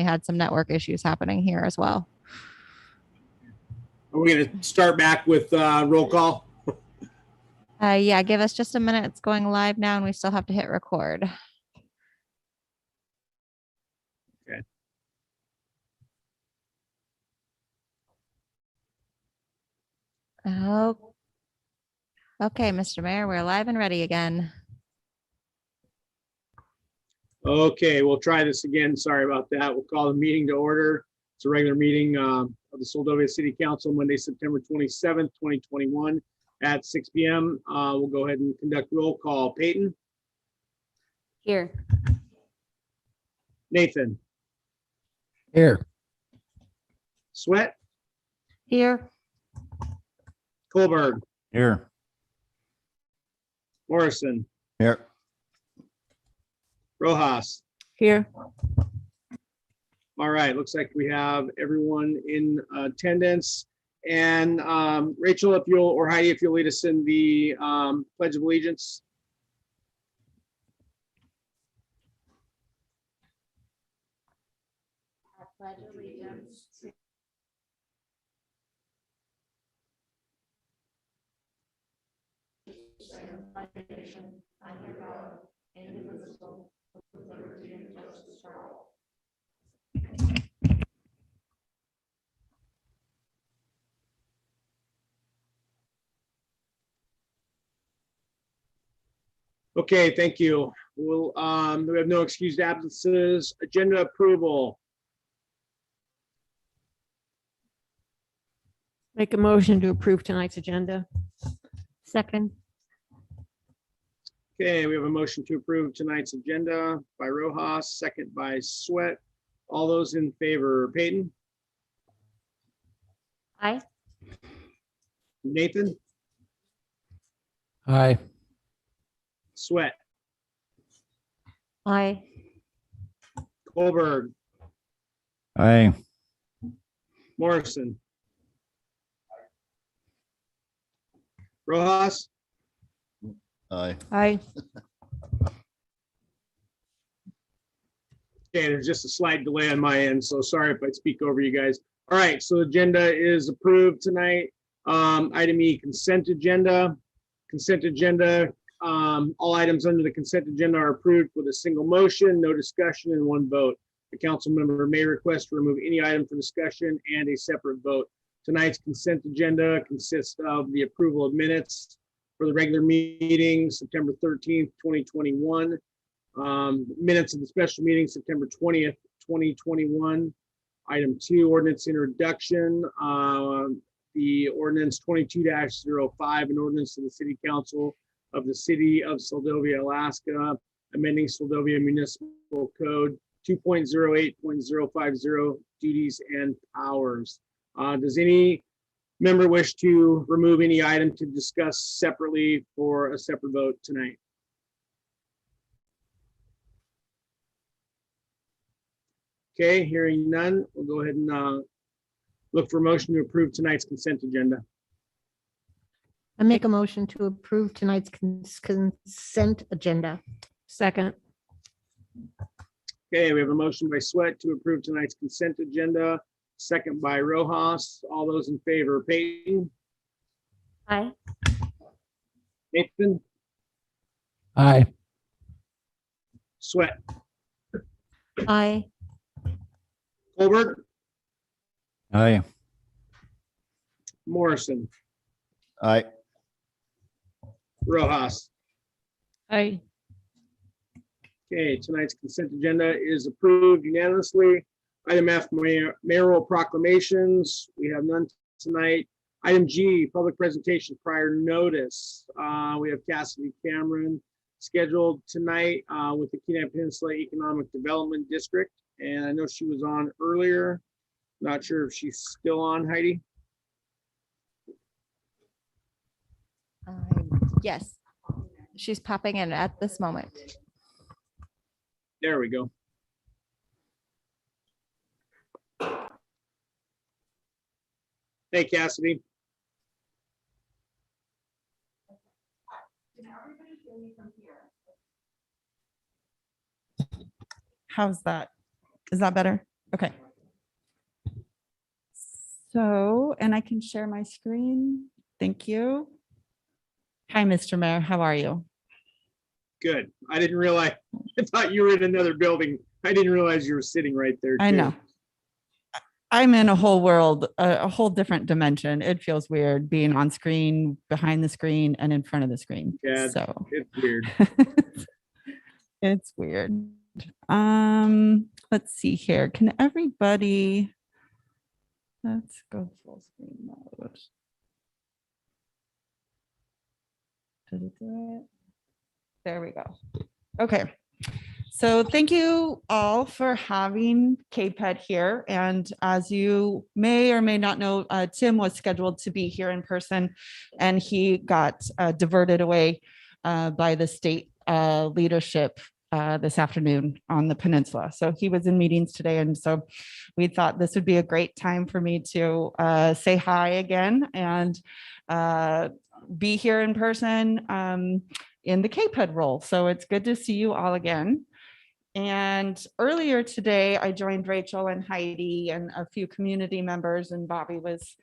definitely had some network issues happening here as well. Are we going to start back with roll call? Yeah, give us just a minute. It's going live now and we still have to hit record. Okay. Oh, okay, Mr. Mayor, we're live and ready again. Okay, we'll try this again. Sorry about that. We'll call the meeting to order. It's a regular meeting of the Seldovia City Council, Monday, September 27th, 2021 at 6 p.m. We'll go ahead and conduct roll call. Peyton? Here. Nathan? Here. Sweat? Here. Colberg? Here. Morrison? Here. Rojas? Here. All right, looks like we have everyone in attendance. And Rachel, if you'll, or Heidi, if you'll lead us in the Pledge of Allegiance. I pledge allegiance to under God, indivisible, with liberty and justice for all. Okay, thank you. We'll we have no excused absences. Agenda approval. Make a motion to approve tonight's agenda. Second. Okay, we have a motion to approve tonight's agenda by Rojas, second by Sweat. All those in favor, Peyton? Aye. Nathan? Aye. Sweat? Aye. Colberg? Aye. Morrison? Rojas? Aye. Aye. Okay, there's just a slight delay on my end, so sorry if I speak over you guys. All right, so agenda is approved tonight. Item E, consent agenda. Consent agenda, all items under the consent agenda are approved with a single motion, no discussion, and one vote. The council member may request to remove any item for discussion and a separate vote. Tonight's consent agenda consists of the approval of minutes for the regular meeting, September 13th, 2021. Minutes of the special meeting, September 20th, 2021. Item 2, ordinance introduction. The ordinance 22-05, an ordinance to the City Council of the City of Seldovia, Alaska, amending Seldovia Municipal Code 2.08.050, duties and powers. Does any member wish to remove any item to discuss separately for a separate vote tonight? Okay, hearing none, we'll go ahead and look for a motion to approve tonight's consent agenda. I make a motion to approve tonight's consent agenda. Second. Okay, we have a motion by Sweat to approve tonight's consent agenda, second by Rojas. All those in favor, Peyton? Aye. Nathan? Aye. Sweat? Aye. Colbert? Aye. Morrison? Aye. Rojas? Aye. Okay, tonight's consent agenda is approved unanimously. Item F, mayoral proclamations. We have none tonight. Item G, public presentation prior notice. We have Cassidy Cameron scheduled tonight with the Kenai Peninsula Economic Development District. And I know she was on earlier. Not sure if she's still on, Heidi. Yes. She's popping in at this moment. There we go. Hey, Cassidy. How's that? Is that better? Okay. So, and I can share my screen. Thank you. Hi, Mr. Mayor. How are you? Good. I didn't realize, I thought you were in another building. I didn't realize you were sitting right there. I too. know. I'm in a whole world, a whole different dimension. It feels weird being on screen, behind the screen, and in front of the screen. Yeah, So it's weird. it's weird. Let's see here. Can everybody, let's go full screen mode. Did it do it? There we go. Okay. So thank you all for having KPED here. And as you may or may not know, Tim was scheduled to be here in person and he got diverted away by the state leadership this afternoon on the peninsula. So he was in meetings today. And so we thought this would be a great time for me to say hi again and be here in person in the KPED role. So it's good to see you all again. And earlier today, I joined Rachel and Heidi and a few community members, and Bobby was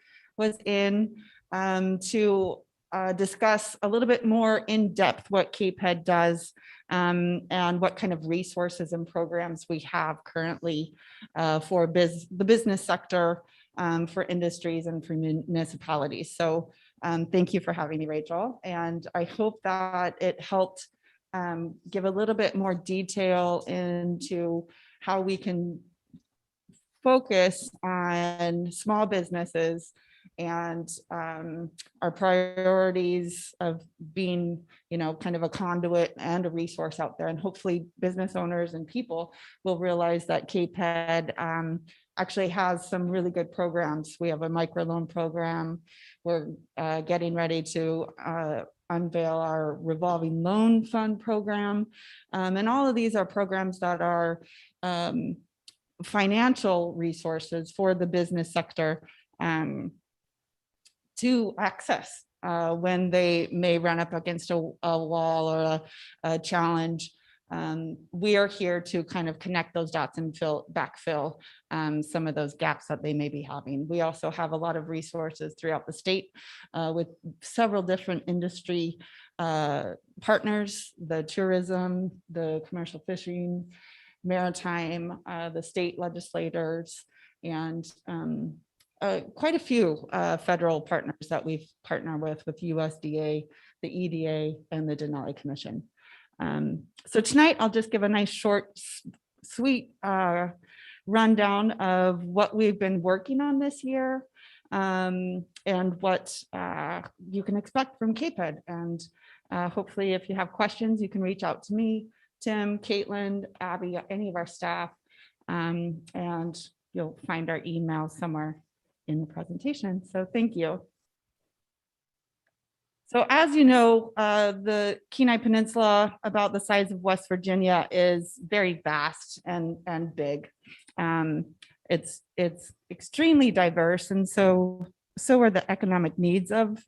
in to discuss a little bit more in depth what KPED does and what kind of resources and programs we have currently for the business sector, for industries and for municipalities. So thank you for having me, Rachel. And I hope that it helped give a little bit more detail into how we can focus on small businesses and our priorities of being, kind of a conduit and a resource out there. And hopefully business owners and people will realize that KPED actually has some really good programs. We have a microloan program. We're getting ready to unveil our revolving loan fund program. And all of these are programs that are financial resources for the business sector to access when they may run up against a wall or a challenge. We are here to kind of connect those dots and backfill some of those gaps that they may be having. We also have a lot of resources throughout the state with several different industry partners, the tourism, the commercial fishing, maritime, the state legislators, and quite a few federal partners that we've partnered with USDA, the EDA, and the Denali Commission. So tonight I'll just give a nice short, sweet rundown of what we've been working on this year and what you can expect from KPED. And hopefully if you have questions, you can reach out to me, Tim, Caitlin, Abby, any of our staff, and you'll find our email somewhere in the presentation. So thank you. So as you know, the Kenai Peninsula, about the size of West Virginia, is very vast and big. It's extremely diverse, and so are the economic needs of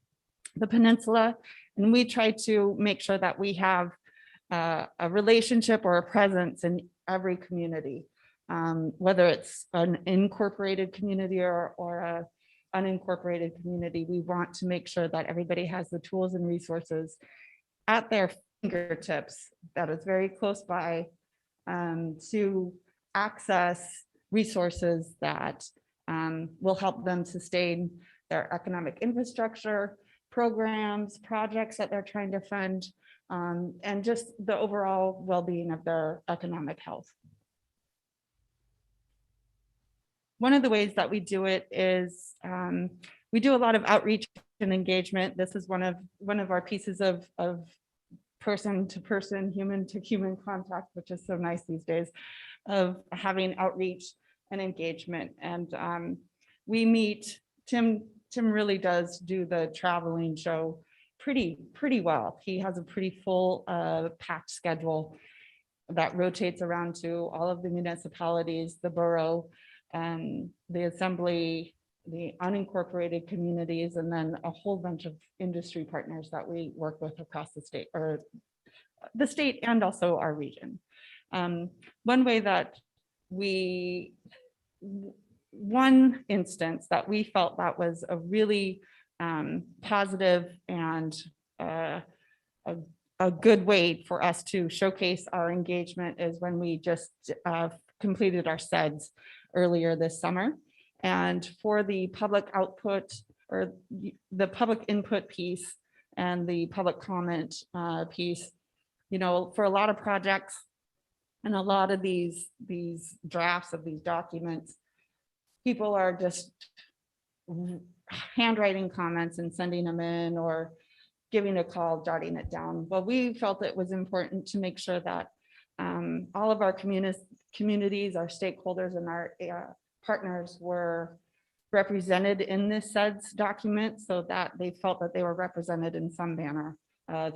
the peninsula. And we try to make sure that we have a relationship or a presence in every community, whether it's an incorporated community or a unincorporated community. We want to make sure that everybody has the tools and resources at their fingertips that is very close by to access resources that will help them sustain their economic infrastructure, programs, projects that they're trying to fund, and just the overall well-being of their economic health. One of the ways that we do it is we do a lot of outreach and engagement. This is one of our pieces of person to person, human to human contact, which is so nice these days, of having outreach and engagement. And we meet, Tim really does do the traveling show pretty well. He has a pretty full packed schedule that rotates around to all of the municipalities, the borough, the assembly, the unincorporated communities, and then a whole bunch of industry partners that we work with across the state, or the state and also our region. One way that we one instance that we felt that was a really positive and a good way for us to showcase our engagement is when we just completed our SEDS earlier this summer. And for the public output or the public input piece and the public comment piece, you know, for a lot of projects and a lot of these drafts of these documents, people are just handwriting comments and sending them in or giving a call, jotting it down. Well, we felt it was important to make sure that all of our communities, our stakeholders, and our partners were represented in this SEDS document so that they felt that they were represented in some manner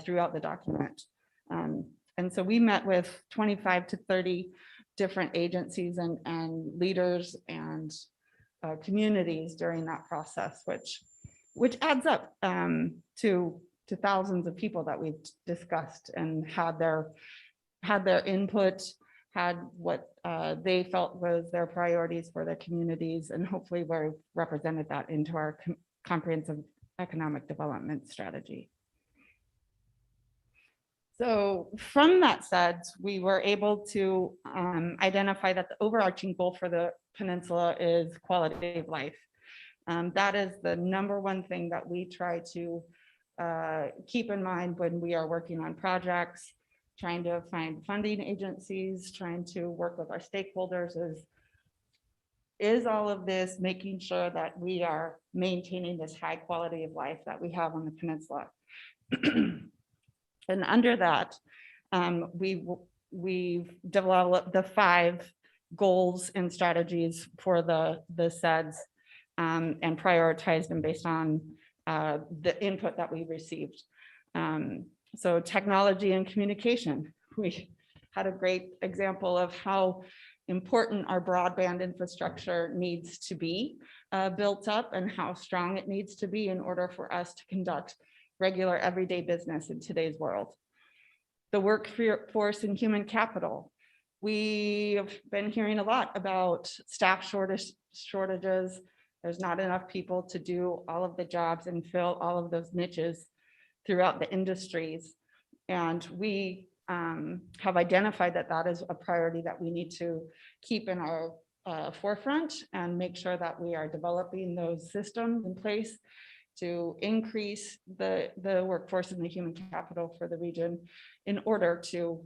throughout the document. And so we met with 25 to 30 different agencies and leaders and communities during that process, which adds up to thousands of people that we've discussed and had their input, had what they felt was their priorities for their communities, and hopefully we represented that into our comprehensive economic development strategy. So from that said, we were able to identify that the overarching goal for the peninsula is quality of life. That is the number one thing that we try to keep in mind when we are working on projects, trying to find funding agencies, trying to work with our stakeholders is all of this making sure that we are maintaining this high quality of life that we have on the peninsula. And under that, we've developed the 5 goals and strategies for the SEDS and prioritized them based on the input that we received. So technology and communication, we had a great example of how important our broadband infrastructure needs to be built up and how strong it needs to be in order for us to conduct regular everyday business in today's world. The workforce and human capital. We have been hearing a lot about staff shortages. There's not enough people to do all of the jobs and fill all of those niches throughout the industries. And we have identified that that is a priority that we need to keep in our forefront and make sure that we are developing those systems in place to increase the workforce and the human capital for the region in order to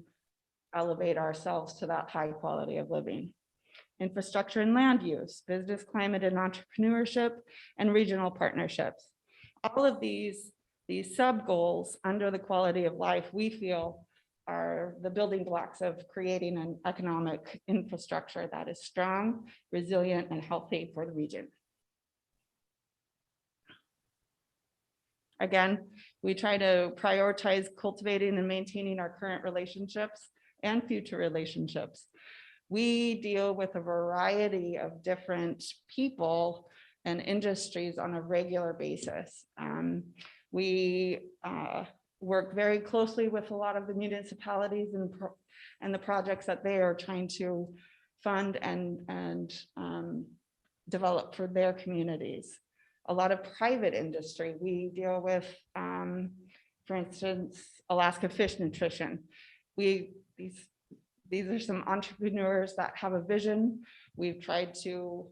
elevate ourselves to that high quality of living. Infrastructure and land use, business climate and entrepreneurship, and regional partnerships. All of these sub goals under the quality of life, we feel are the building blocks of creating an economic infrastructure that is strong, resilient, and healthy for the region. Again, we try to prioritize cultivating and maintaining our current relationships and future relationships. We deal with a variety of different people and industries on a regular basis. We work very closely with a lot of the municipalities and the projects that they are trying to fund and develop for their communities. A lot of private industry. We deal with, for instance, Alaska Fish Nutrition. These are some entrepreneurs that have a vision. We've tried to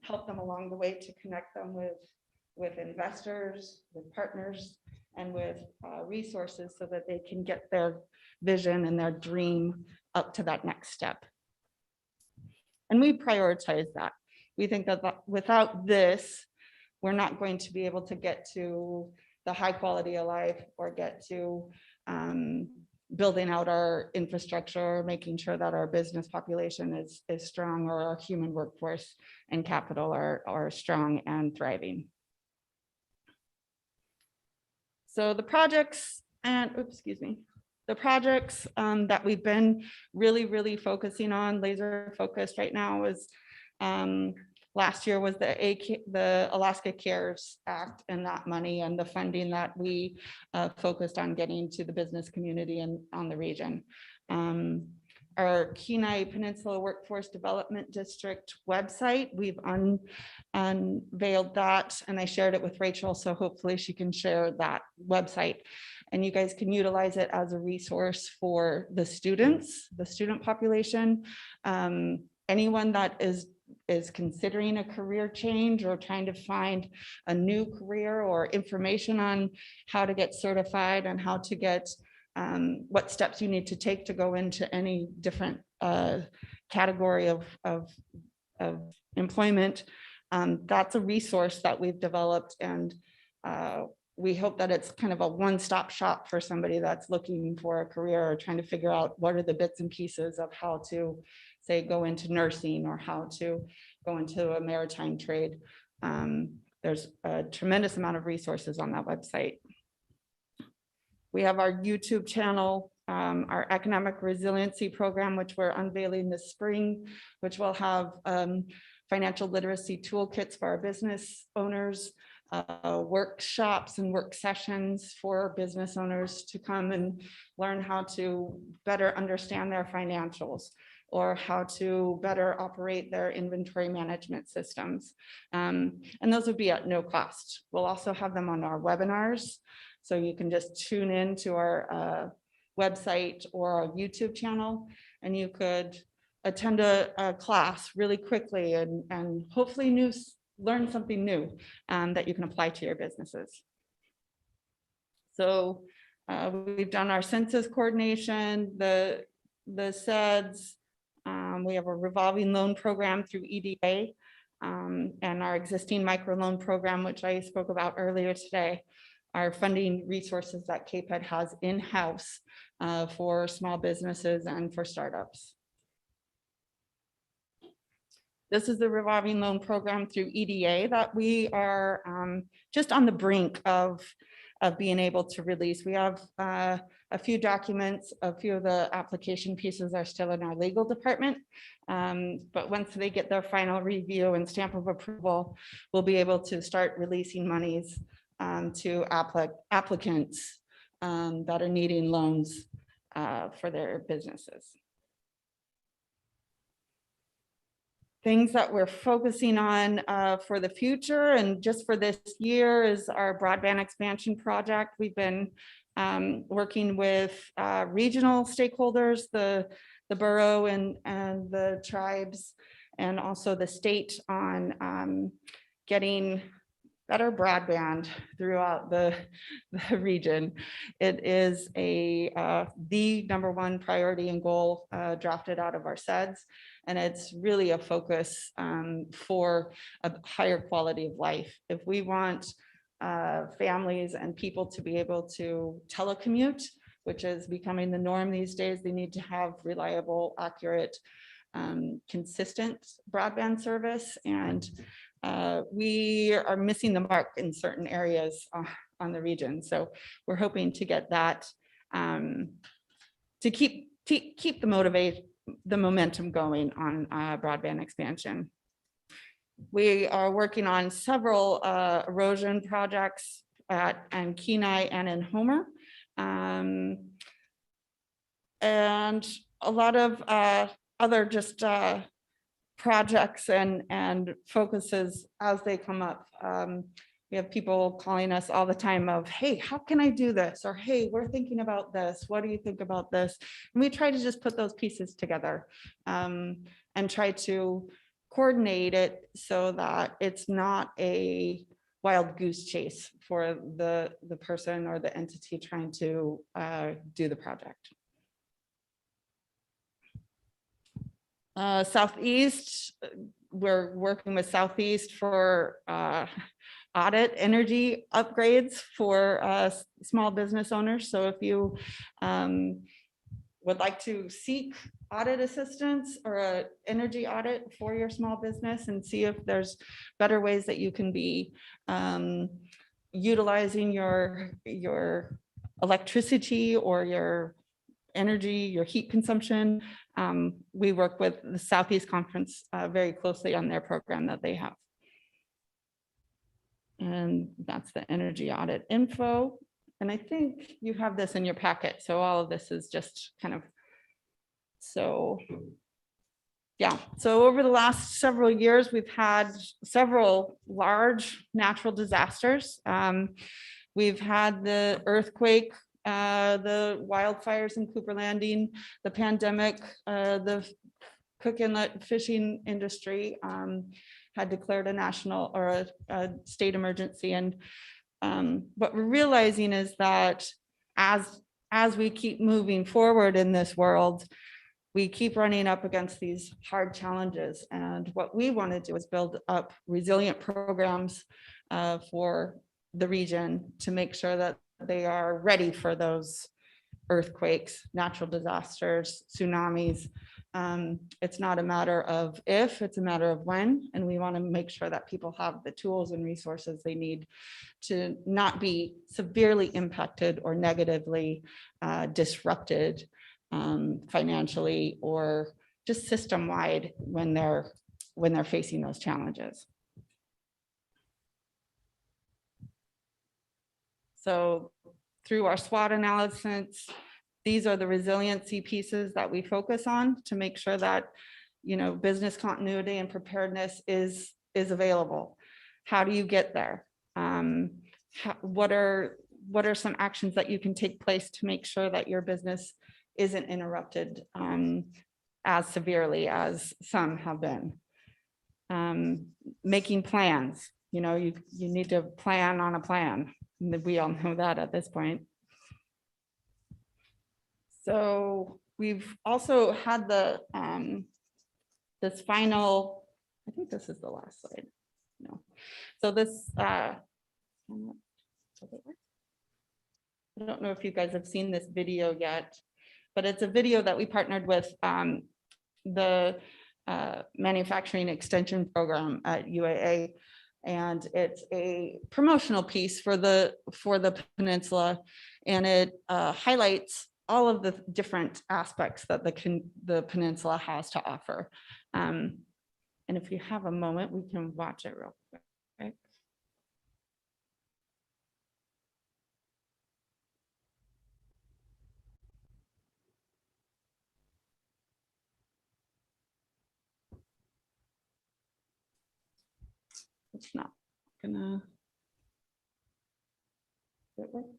help them along the way to connect them with investors, with partners, and with resources so that they can get their vision and their dream up to that next step. And we prioritize that. We think that without this, we're not going to be able to get to the high quality of life or get to building out our infrastructure, making sure that our business population is strong, or our human workforce and capital are strong and thriving. So the projects the projects that we've been really focusing on, laser focused right now is last year was the Alaska Cares Act and that money and the funding that we focused on getting to the business community and on the region. our Kenai Peninsula Workforce Development District website. We've unveiled that, and I shared it with Rachel, so hopefully she can share that website. And you guys can utilize it as a resource for the students, the student population. Anyone that is considering a career change or trying to find a new career, or information on how to get certified and how to get what steps you need to take to go into any different category of employment. That's a resource that we've developed, and we hope that it's kind of a one-stop shop for somebody that's looking for a career or trying to figure out what are the bits and pieces of how to, say, go into nursing or how to go into a maritime trade. There's a tremendous amount of resources on that website. We have our YouTube channel, our economic resiliency program, which we're unveiling this spring, which will have financial literacy toolkits for our business owners, workshops and work sessions for business owners to come and learn how to better understand their financials, or how to better operate their inventory management systems. And those would be at no cost. We'll also have them on our webinars. So you can just tune in to our website or our YouTube channel, and you could attend a class really quickly and hopefully learn something new that you can apply to your businesses. So we've done our census coordination, the SEDS. We have a revolving loan program through EDA, and our existing microloan program, which I spoke about earlier today, are funding resources that KPED has in-house for small businesses and for startups. This is the revolving loan program through EDA that we are just on the brink of being able to release. We have a few documents, a few of the application pieces are still in our legal department. But once they get their final review and stamp of approval, we'll be able to start releasing monies to applicants that are needing loans for their businesses. Things that we're focusing on for the future and just for this year is our broadband expansion project. We've been working with regional stakeholders, the borough and the tribes, and also the state on getting better broadband throughout the region. It is the #1 priority and goal drafted out of our SEDS. And it's really a focus for a higher quality of life. If we want families and people to be able to telecommute, which is becoming the norm these days, they need to have reliable, accurate, consistent broadband service. And we are missing the mark in certain areas on the region. So we're hoping to get that to keep the momentum going on broadband expansion. We are working on several erosion projects in Kenai and in Homer. And a lot of other just projects and focuses as they come up. We have people calling us all the time of, hey, how can I do this? Or, hey, we're thinking about this. What do you think about this? And we try to just put those pieces together and try to coordinate it so that it's not a wild goose chase for the person or the entity trying to do the project. Southeast, we're working with Southeast for audit energy upgrades for small business owners. So if you would like to seek audit assistance or an energy audit for your small business and see if there's better ways that you can be utilizing your electricity or your energy, your heat consumption, we work with the Southeast Conference very closely on their program that they have. And that's the energy audit info. And I think you have this in your packet. So all of this is just kind of So yeah, so over the last several years, we've had several large natural disasters. We've had the earthquake, the wildfires in Cooper Landing, the pandemic, the Cook Inlet fishing industry had declared a national or a state emergency. And what we're realizing is that as we keep moving forward in this world, we keep running up against these hard challenges. And what we want to do is build up resilient programs for the region to make sure that they are ready for those earthquakes, natural disasters, tsunamis. It's not a matter of if, it's a matter of when. And we want to make sure that people have the tools and resources they need to not be severely impacted or negatively disrupted financially or just system-wide when they're facing those challenges. So through our SWOT analysis, these are the resiliency pieces that we focus on to make sure that, you know, business continuity and preparedness is available. How do you get there? What are some actions that you can take place to make sure that your business isn't interrupted as severely as some have been? Making plans, you know, you need to plan on a plan. We all know that at this point. So we've also had the this final, I think this is the last slide. No. So this, I don't know if you guys have seen this video yet, but it's a video that we partnered with the Manufacturing Extension Program at UAA. And it's a promotional piece for the peninsula, and it highlights all of the different aspects that the peninsula has to offer. And if you have a moment, we can watch it real quick. Okay? It's not gonna. Is it working?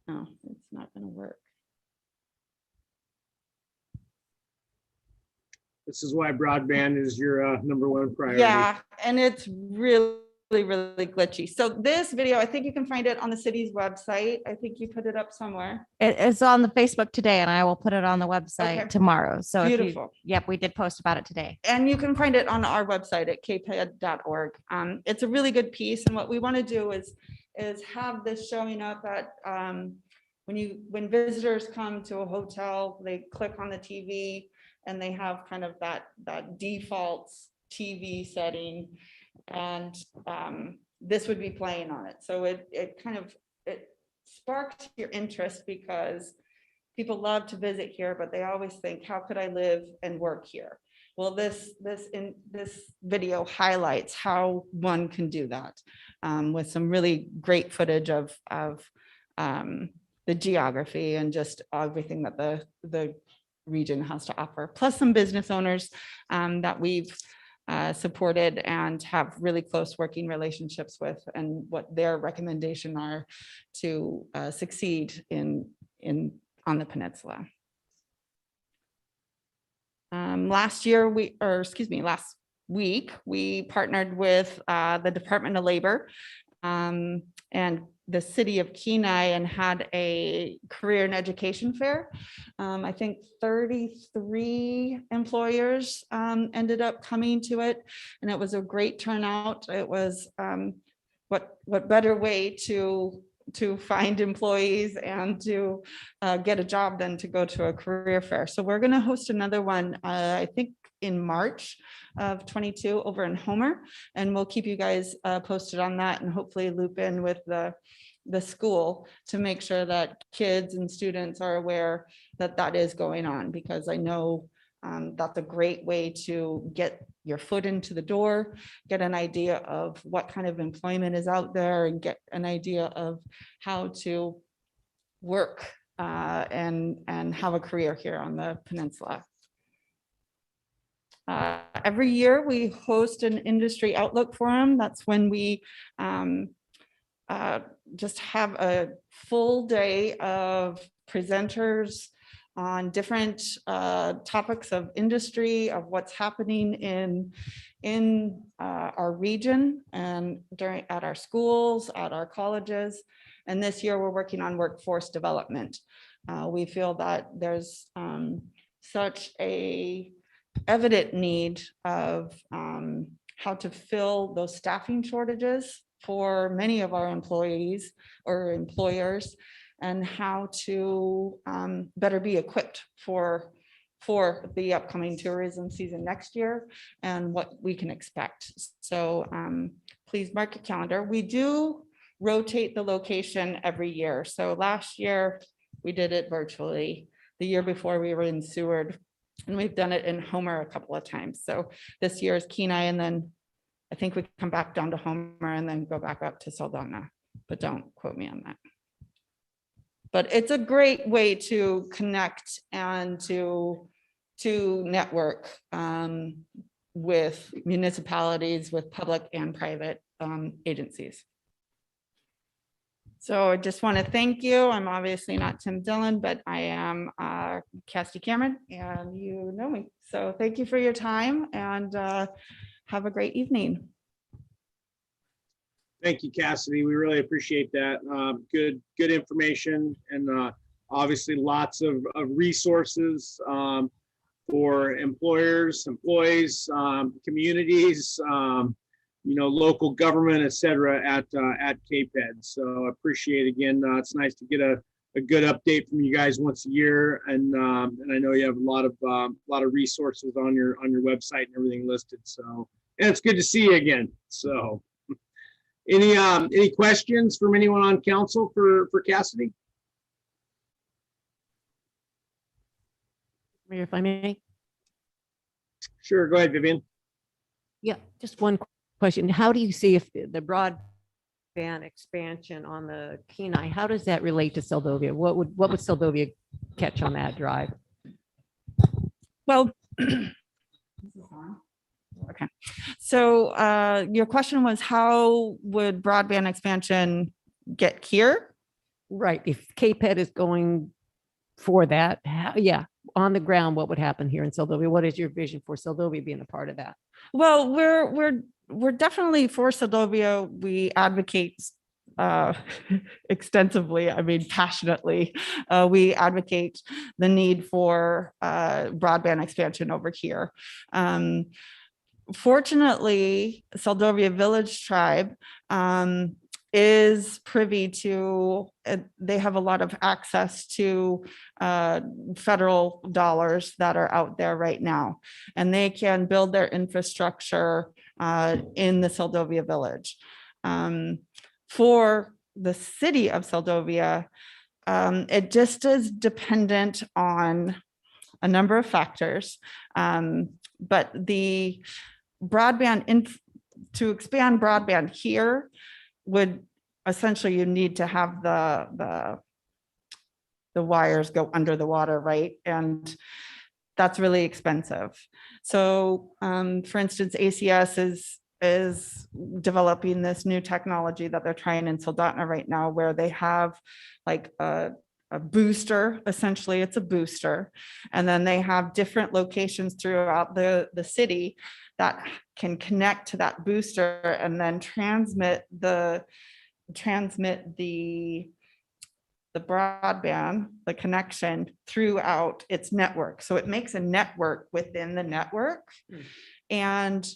No, it's not gonna work. This is why broadband is your number one priority. Yeah, and it's really glitchy. So this video, I think you can find it on the city's website. I think you put it up somewhere. It's on the Facebook today, and I will put it on the website Okay. tomorrow. So Beautiful. Yep, we did post about it today. And you can find it on our website at kped.org. It's a really good piece. And what we want to do is have this showing up at when visitors come to a hotel, they click on the TV and they have kind of that default TV setting, and this would be playing on it. So it sparked your interest because people love to visit here, but they always think, how could I live and work here? Well, this video highlights how one can do that with some really great footage of the geography and just everything that the region has to offer, plus some business owners that we've supported and have really close working relationships with, and what their recommendation are to succeed on the peninsula. Last week, we partnered with the Department of Labor and the city of Kenai and had a career and education fair. I think 33 employers ended up coming to it, and it was a great turnout. It was what better way to find employees and to get a job than to go to a career fair. So we're going to host another one, I think in March of 22 over in Homer, and we'll keep you guys posted on that, and hopefully loop in with the school to make sure that kids and students are aware that that is going on, because I know That's a great way to get your foot into the door, get an idea of what kind of employment is out there, and get an idea of how to work and have a career here on the peninsula. Every year we host an industry outlook forum. That's when we just have a full day of presenters on different topics of industry, of what's happening in our region and at our schools, at our colleges. And this year we're working on workforce development. We feel that there's such a evident need of how to fill those staffing shortages for many of our employees or employers, and how to better be equipped for the upcoming tourism season next year and what we can expect. So please mark your calendar. We do rotate the location every year. So last year we did it virtually. The year before we were in Seward, and we've done it in Homer a couple of times. So this year is Kenai, and then I think we come back down to Homer and then go back up to Seldovia, but don't quote me on that. But it's a great way to connect and to network with municipalities, with public and private agencies. So I just want to thank you. I'm obviously not Tim Dillon, but I am Cassidy Cameron, and you know me. So thank you for your time, and have a great evening. Thank you, Cassidy. We really appreciate that. Good information, and obviously lots of resources for employers, employees, communities, local government, et cetera, at KPED. So I appreciate, again, it's nice to get a good update from you guys once a year, and I know you have a lot of resources on your website and everything listed. So, and it's good to see you again. So, any questions from anyone on council for Cassidy? Mayor, if I may. Sure, go ahead, Vivian. Yeah, just one question. How do you see if the broadband expansion on the Kenai, how does that relate to Seldovia? What would Seldovia catch on that drive? Well, okay. So your question was, how would broadband expansion get here? Right. If KPED is going for that, yeah, on the ground, what would happen here in Seldovia? What is your vision for Seldovia being a part of that? Well, we're definitely for Seldovia. We advocate extensively, I mean, passionately. We advocate the need for broadband expansion over here. Fortunately, Seldovia Village Tribe is privy to, they have a lot of access to federal dollars that are out there right now, and they can build their infrastructure in the Seldovia Village. For the city of Seldovia, it just is dependent on a number of factors, but the broadband, to expand broadband here, would essentially, you need to have the wires go under the water, right? And that's really expensive. So for instance, ACS is developing this new technology that they're trying in Seldovia right now, where they have like a booster, essentially it's a booster. And then they have different locations throughout the city that can connect to that booster and then transmit the broadband, the connection throughout its network. So it makes a network within the network. And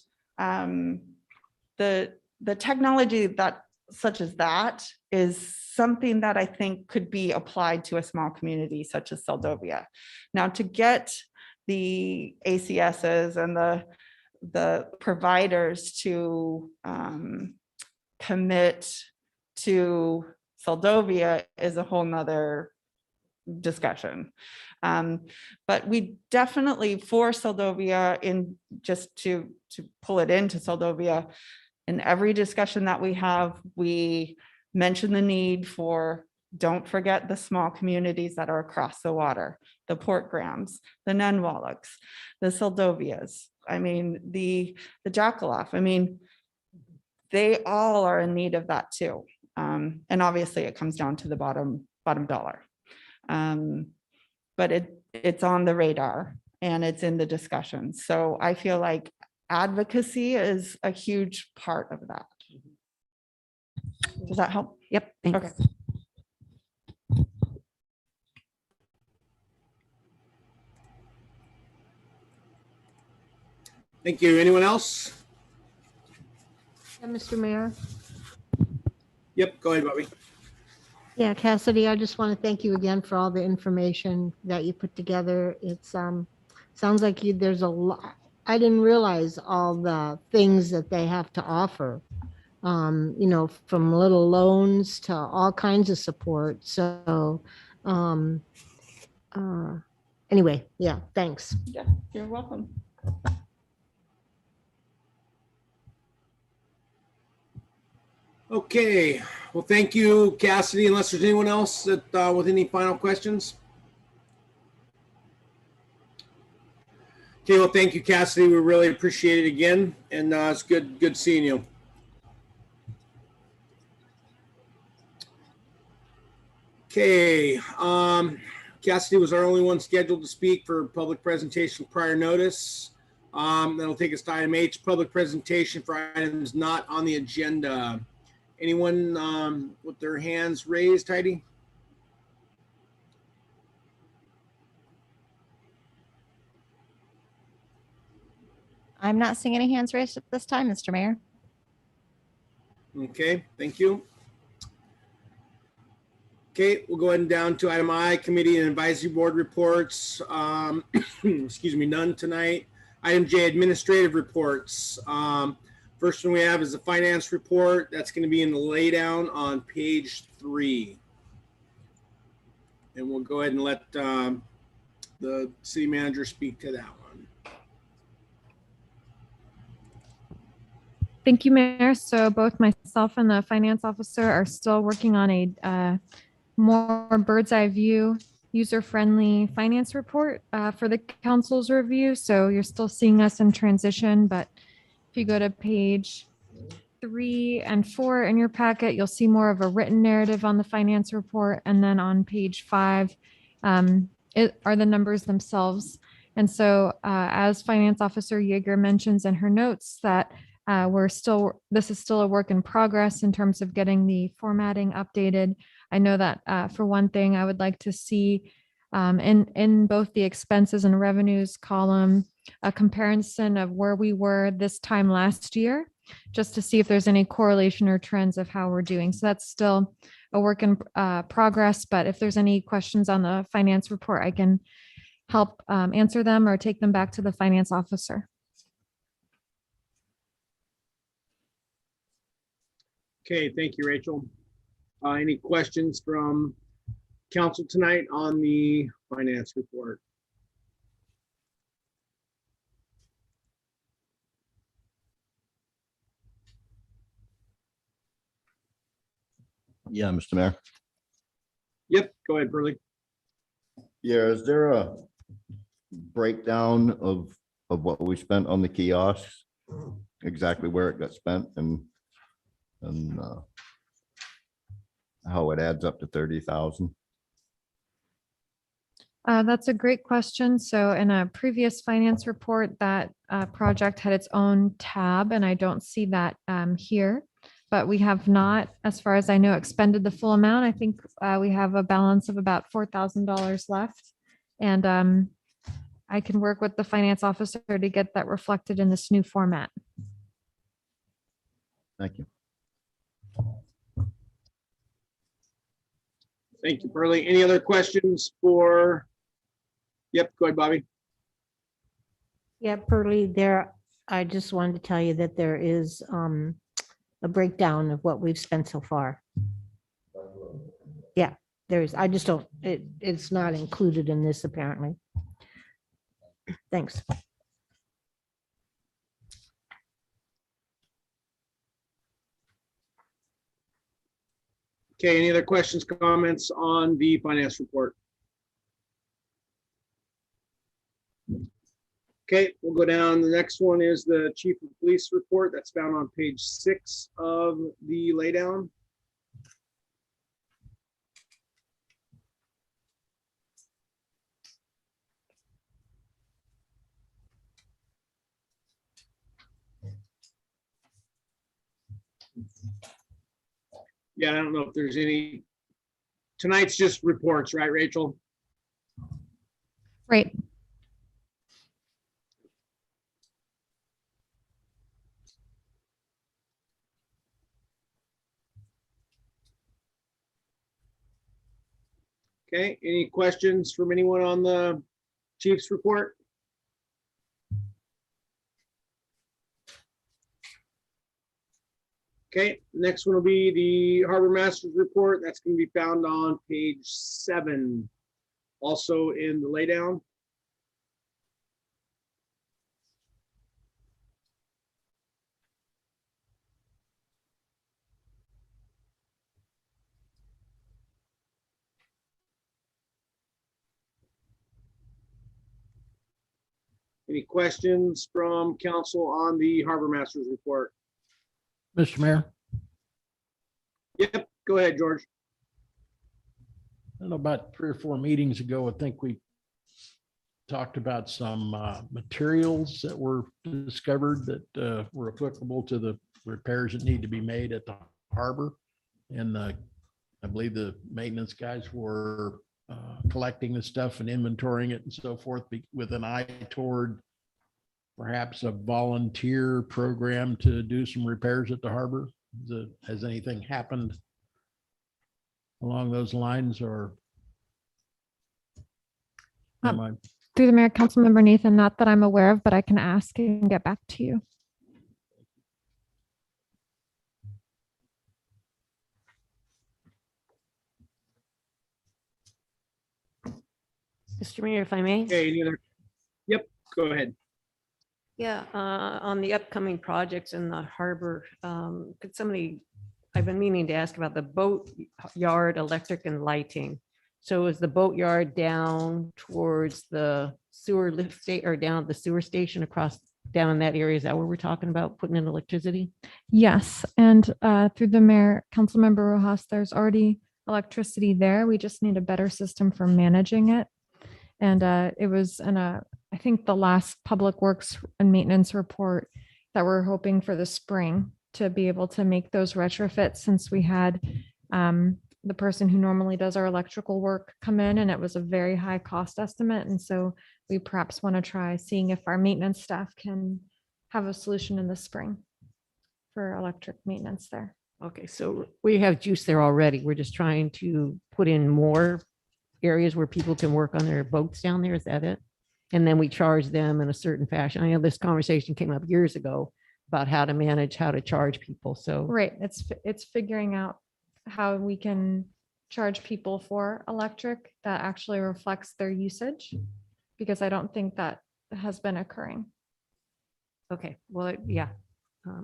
the technology that such as that is something that I think could be applied to a small community such as Seldovia. Now, to get the ACSs and the providers to commit to Seldovia is a whole nother discussion. But we definitely, for Seldovia, in just to pull it into Seldovia, in every discussion that we have, we mention the need for, don't forget the small communities that are across the water, the Port Grahams, the Nunwallocks, the Seldovias, I mean, the Jackaloff, I mean, they all are in need of that too. And obviously it comes down to the bottom dollar. But it's on the radar and it's in the discussion. So I feel like advocacy is a huge part of that. Does that help? Yep, thanks. Okay. Thank you. Anyone else? Yeah, Mr. Mayor. Yep, go ahead, Bobby. Yeah, Cassidy, I just want to thank you again for all the information that you put together. It's sounds like there's a lot. I didn't realize all the things that they have to offer. You know, from little loans to all kinds of support. So anyway, yeah, thanks. Yeah, you're welcome. Okay, well, thank you, Cassidy, unless there's anyone else that with any final questions. Okay, well, thank you, Cassidy. We really appreciate it again, and it's good seeing you. Okay, Cassidy was our only one scheduled to speak for public presentation prior notice. That'll take us to item H, public presentation for items not on the agenda. Anyone with their hands raised, Heidi? I'm not seeing any hands raised at this time, Mr. Mayor. Okay, thank you. Okay, we'll go ahead and down to item I, committee and advisory board reports. Excuse me, none tonight. Item J, administrative reports. First one we have is the finance report. That's going to be in the laydown on page 3. And we'll go ahead and let the city manager speak to that one. Thank you, Mayor. So both myself and the finance officer are still working on a more bird's eye view, user-friendly finance report for the council's review. So you're still seeing us in transition, but if you go to page 3 and 4 in your packet, you'll see more of a written narrative on the finance report. And then on page 5 it are the numbers themselves. And so as Finance Officer Yeager mentions in her notes that this is still a work in progress in terms of getting the formatting updated. I know that for one thing, I would like to see in both the expenses and revenues column, a comparison of where we were this time last year, just to see if there's any correlation or trends of how we're doing. So that's still a work in progress, but if there's any questions on the finance report, I can help answer them or take them back to the finance officer. Okay, thank you, Rachel. Any questions from council tonight on the finance report? Yeah, Mr. Mayor. Yep, go ahead, Burley. Yeah, is there a breakdown of what we spent on the kiosks? Exactly where it got spent and how it adds up to 30,000? That's a great question. So in a previous finance report, that project had its own tab, and I don't see that here. But we have not, as far as I know, expended the full amount. I think we have a balance of about $4,000 left. And I can work with the finance officer to get that reflected in this new format. Thank you. Thank you, Burley. Any other questions for? Yep, go ahead, Bobby. Yeah, Pearlie, I just wanted to tell you that there is a breakdown of what we've spent so far. Yeah, I just don't, it's not included in this apparently. Thanks. Okay, any other questions, comments on the finance report? Okay, we'll go down. The next one is the chief of police report. That's found on page 6 of the laydown. Yeah, I don't know if there's any. Tonight's just reports, right, Rachel? Right. Okay, any questions from anyone on the chief's report? Okay, next one will be the harbor master's report. That's going to be found on page 7, also in the laydown. Any questions from council on the harbor master's report? Mr. Mayor, Yep, go ahead, George. I don't know, about 3 or 4 meetings ago, I think we talked about some materials that were discovered that were applicable to the repairs that need to be made at the harbor. And I believe the maintenance guys were collecting the stuff and inventorying it and so forth with an eye toward perhaps a volunteer program to do some repairs at the harbor. Has anything happened along those lines, or? Am I? Through the mayor, Councilmember Nathan, not that I'm aware of, but I can ask and get back to you. Mr. Mayor, if I may. Okay, any other? Yep, go ahead. Yeah, on the upcoming projects in the harbor, could somebody, I've been meaning to ask about the boat yard, electric and lighting. So is the boat yard down towards the sewer lift state or down at the sewer station across down in that area? Is that where we're talking about putting in electricity? Yes, and through the mayor, Councilmember Rojas, there's already electricity there. We just need a better system for managing it. And it was in I think the last public works and maintenance report that we're hoping for the spring to be able to make those retrofits, since we had the person who normally does our electrical work come in and it was a very high cost estimate. And so we perhaps want to try seeing if our maintenance staff can have a solution in the spring for electric maintenance there. Okay, so we have juice there already. We're just trying to put in more areas where people can work on their boats down there. Is that it? And then we charge them in a certain fashion. I know this conversation came up years ago about how to manage, how to charge people. So Right, it's figuring out how we can charge people for electric that actually reflects their usage, because I don't think that has been occurring. okay, well, yeah,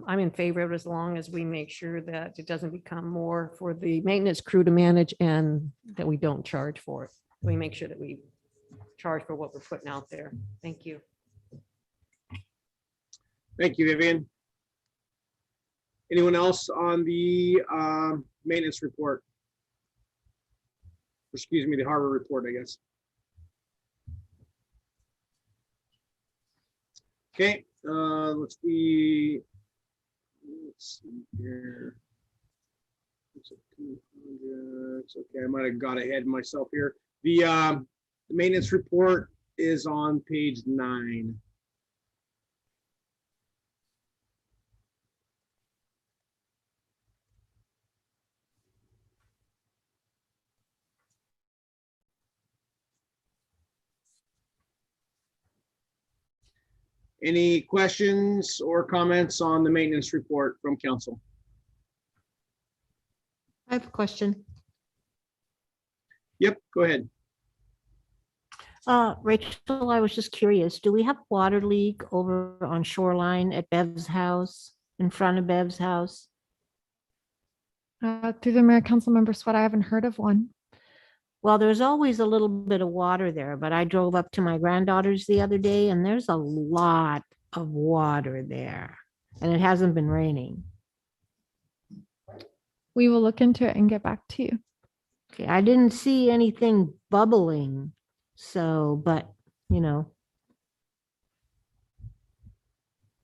I'm in favor of it as long as we make sure that it doesn't become more for the maintenance crew to manage and that we don't charge for it. We make sure that we charge for what we're putting out there. Thank you. Thank you, Vivian. Anyone else on the maintenance report? Excuse me, the harbor report, I guess. Okay, let's see here. It's okay, I might have got ahead of myself here. The maintenance report is on page 9. Any questions or comments on the maintenance report from council? I have a question. Yep, go ahead. Rachel, I was just curious, do we have water leak over on Shoreline at Bev's house, in front of Bev's house? Through the mayor, Councilmember Sweat, I haven't heard of one. Well, there's always a little bit of water there, but I drove up to my granddaughter's the other day and there's a lot of water there. And it hasn't been raining. We will look into it and get back to you. Okay, I didn't see anything bubbling, so, but, you know.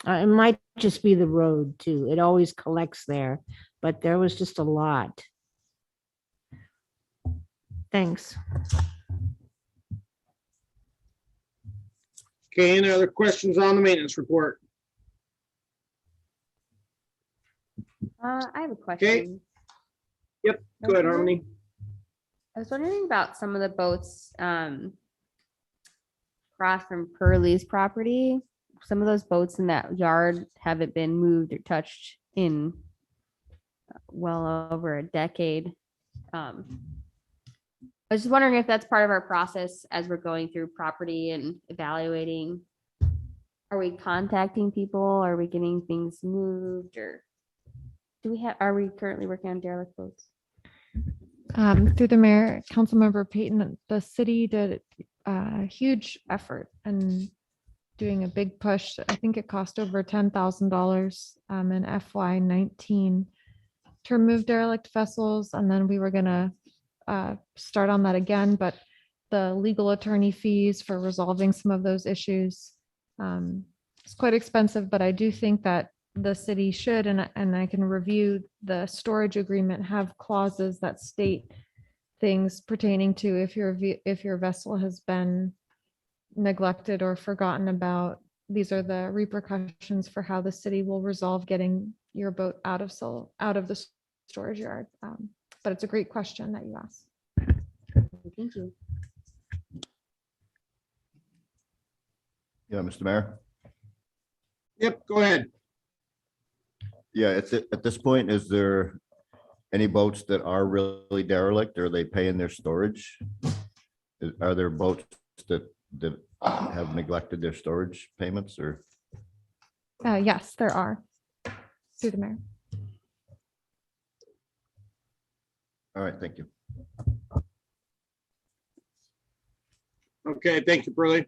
It might just be the road too. It always collects there, but there was just a lot. Thanks. Okay, any other questions on the maintenance report? I have a question. Yep, go ahead, Harmony. I was wondering about some of the boats across from Pearlie's property. Some of those boats in that yard haven't been moved or touched in well over a decade. I was just wondering if that's part of our process as we're going through property and evaluating. Are we contacting people? Are we getting things moved, or are we currently working on derelict boats? Through the mayor, Councilmember Payton, the city did a huge effort and doing a big push. I think it cost over $10,000 in FY19 to remove derelict vessels, and then we were gonna start on that again, but the legal attorney fees for resolving some of those issues, it's quite expensive, but I do think that the city should, and I can review the storage agreement, have clauses that state things pertaining to if your vessel has been neglected or forgotten about. These are the repercussions for how the city will resolve getting your boat out of the storage yard. But it's a great question that you asked. Thank you. Yeah, Mr. Mayor. Yep, go ahead. Yeah, at this point, is there any boats that are really derelict? Are they paying their storage? Are there boats that have neglected their storage payments, or? Yes, there are. Through the mayor. All right, thank you. Okay, thank you, Burley.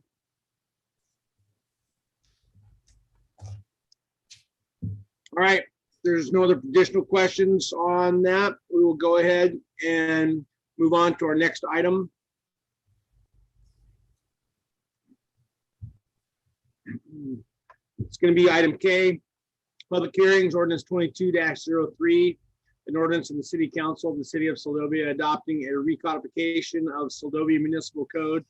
All right, there's no other additional questions on that. We will go ahead and move on to our next item. It's going to be item K, public hearings, ordinance 22-03, an ordinance in the city council of the city of Seldovia adopting a recodification of Seldovia Municipal Code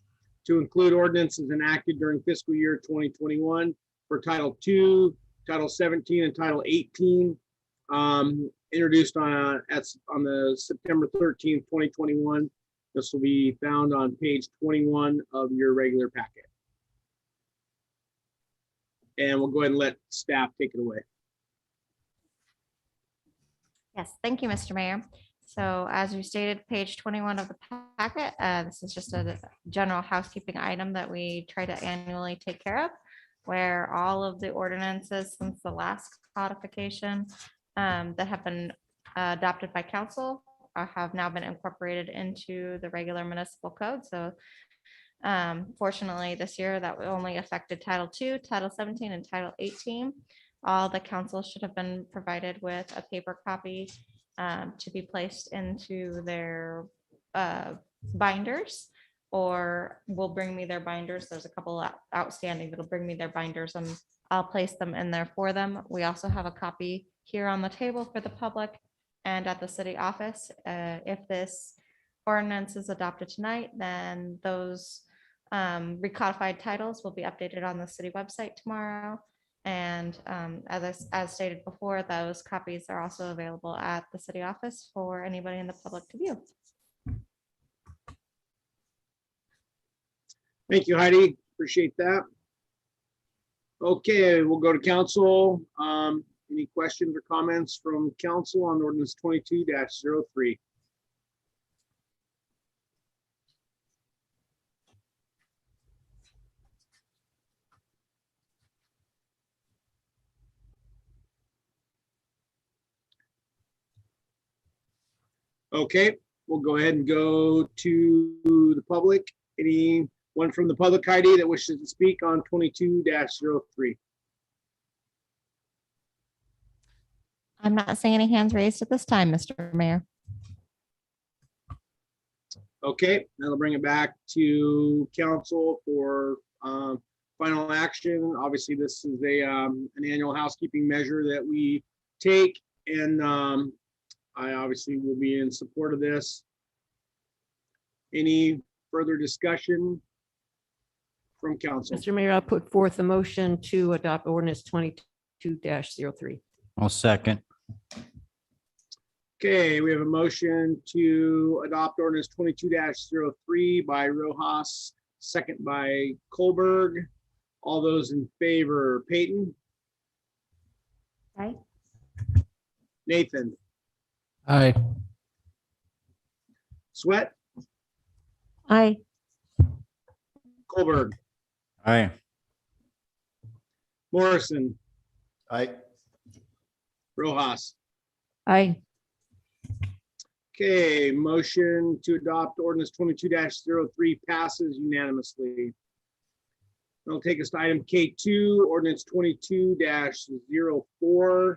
to include ordinances enacted during fiscal year 2021 for Title II, Title 17, and Title 18, introduced on the September 13th, 2021. This will be found on page 21 of your regular packet. And we'll go ahead and let staff take it away. Yes, thank you, Mr. Mayor. So as you stated, page 21 of the packet, this is just a general housekeeping item that we try to annually take care of, where all of the ordinances since the last codification that have been adopted by council have now been incorporated into the regular municipal code. So fortunately, this year that only affected Title II, Title 17, and Title 18. All the council should have been provided with a paper copy to be placed into their binders, or will bring me their binders. There's a couple outstanding that'll bring me their binders and I'll place them in there for them. We also have a copy here on the table for the public and at the city office. If this ordinance is adopted tonight, then those recodified titles will be updated on the city website tomorrow. And as stated before, those copies are also available at the city office for anybody in the public to view. Thank you, Heidi. Appreciate that. Okay, we'll go to council. Any questions or comments from council on ordinance 22-03? Okay, we'll go ahead and go to the public. Anyone from the public ID that wishes to speak on 22-03? I'm not seeing any hands raised at this time, Mr. Mayor. Okay, that'll bring it back to council for final action. Obviously, this is an annual housekeeping measure that we take, and I obviously will be in support of this. Any further discussion from council? Mr. Mayor, I'll put forth a motion to adopt ordinance 22-03. I'll second. Okay, we have a motion to adopt ordinance 22-03 by Rojas, second by Colberg. All those in favor, Peyton? Aye. Nathan? Aye. Sweat? Aye. Colberg? Aye. Morrison? Aye. Rojas? Aye. Okay, motion to adopt ordinance 22-03 passes unanimously. That'll take us to item K2, ordinance 22-04,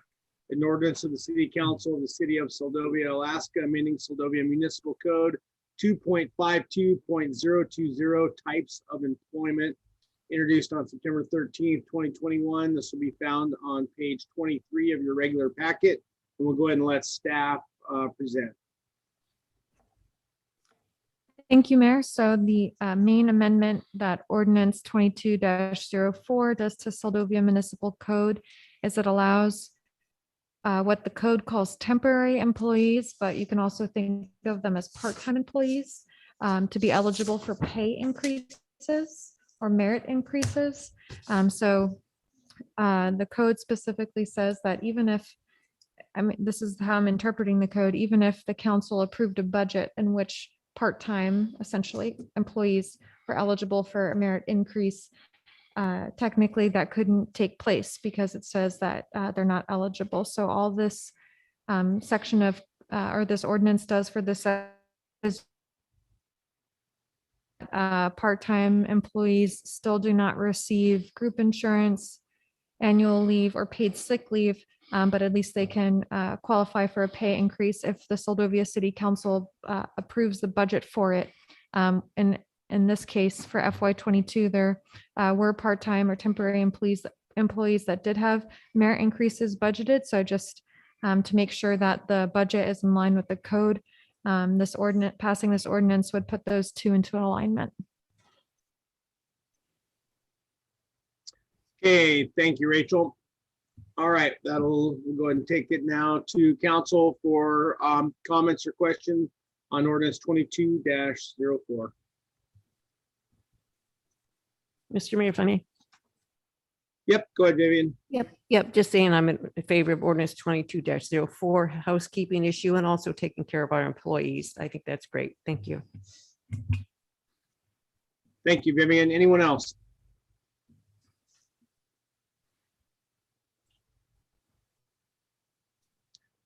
an ordinance of the City Council of the City of Seldovia, Alaska, amending Seldovia Municipal Code 2.52.020 types of employment, introduced on September 13th, 2021. This will be found on page 23 of your regular packet, and we'll go ahead and let staff present. Thank you, Mayor. So the main amendment that ordinance 22-04 does to Seldovia Municipal Code is it allows what the code calls temporary employees, but you can also think of them as part-time employees, to be eligible for pay increases or merit increases. So the code specifically says that even if, this is how I'm interpreting the code, even if the council approved a budget in which part-time, essentially, employees were eligible for a merit increase, technically that couldn't take place because it says that they're not eligible. So all this section of, or this ordinance does for this is part-time employees still do not receive group insurance, annual leave, or paid sick leave, but at least they can qualify for a pay increase if the Seldovia City Council approves the budget for it. And in this case, for FY22, there were part-time or temporary employees that did have merit increases budgeted. So just to make sure that the budget is in line with the code, passing this ordinance would put those two into alignment. Okay, thank you, Rachel. All right, we'll go ahead and take it now to council for comments or questions on ordinance 22-04. Mr. Mayor, if I may. Yep, go ahead, Vivian. Yep, just saying I'm in favor of ordinance 22-04, housekeeping issue, and also taking care of our employees. I think that's great. Thank you. Thank you, Vivian. Anyone else?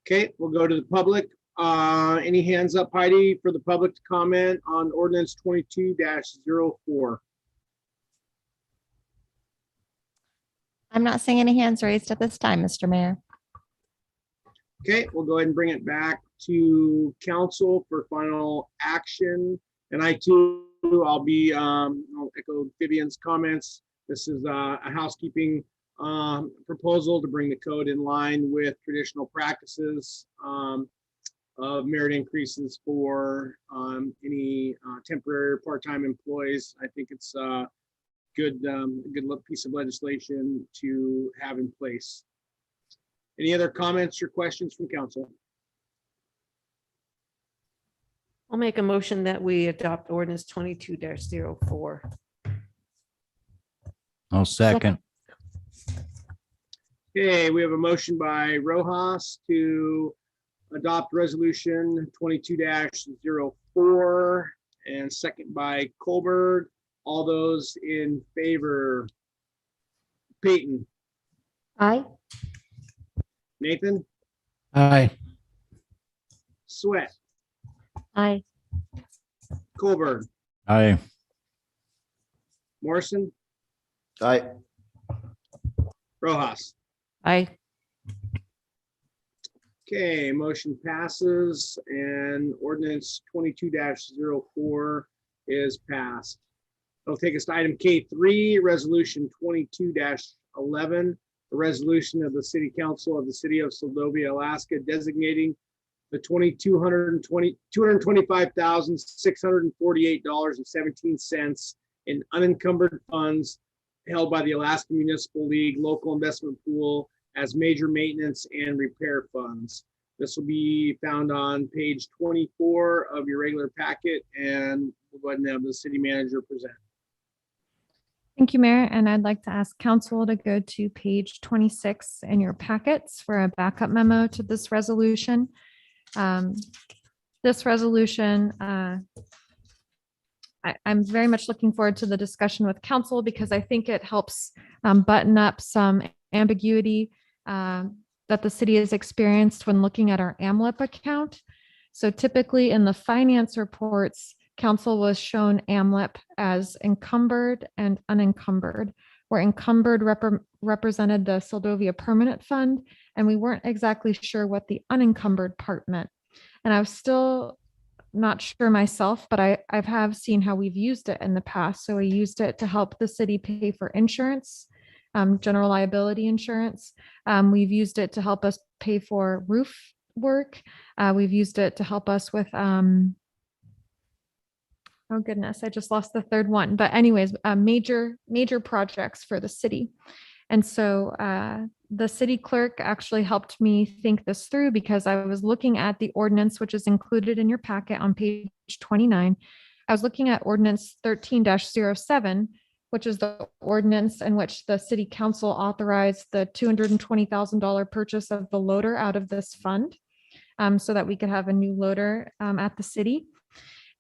Okay, we'll go to the public. Any hands up, Heidi, for the public to comment on ordinance 22-04? I'm not seeing any hands raised at this time, Mr. Mayor. Okay, we'll go ahead and bring it back to council for final action. And I too, I'll echo Vivian's comments. This is a housekeeping proposal to bring the code in line with traditional practices of merit increases for any temporary or part-time employees. I think it's a good piece of legislation to have in place. Any other comments or questions from council? I'll make a motion that we adopt ordinance 22-04. I'll second. Okay, we have a motion by Rojas to adopt resolution 22-04 and second by Colberg. All those in favor? Peyton? Aye. Nathan? Aye. Sweat? Aye. Colburn, Aye. Morrison, Aye. Rojas. Aye. Okay, motion passes and ordinance 22-04 is passed. It'll take us to item K3, resolution 22-11, a resolution of the City Council of the City of Seldovia, Alaska, designating the $225,648.17 in unencumbered funds held by the Alaska Municipal League Local Investment Pool as major maintenance and repair funds. This will be found on page 24 of your regular packet, and we'll go ahead and have the city manager present. Thank you, Mayor. And I'd like to ask council to go to page 26 in your packets for a backup memo to this resolution. This resolution, I'm very much looking forward to the discussion with council because I think it helps button up some ambiguity that the city has experienced when looking at our AMLIP account. So typically in the finance reports, council was shown AMLIP as encumbered and unencumbered, where encumbered represented the Seldovia Permanent Fund, and we weren't exactly sure what the unencumbered part meant. And I was still not sure myself, but I have seen how we've used it in the past. So we used it to help the city pay for insurance, general liability insurance. We've used it to help us pay for roof work. We've used it to help us with, oh goodness, I just lost the third one. But anyways, major projects for the city. And so the city clerk actually helped me think this through because I was looking at the ordinance, which is included in your packet on page 29. I was looking at ordinance 13-07, which is the ordinance in which the city council authorized the $220,000 purchase of the loader out of this fund so that we could have a new loader at the city.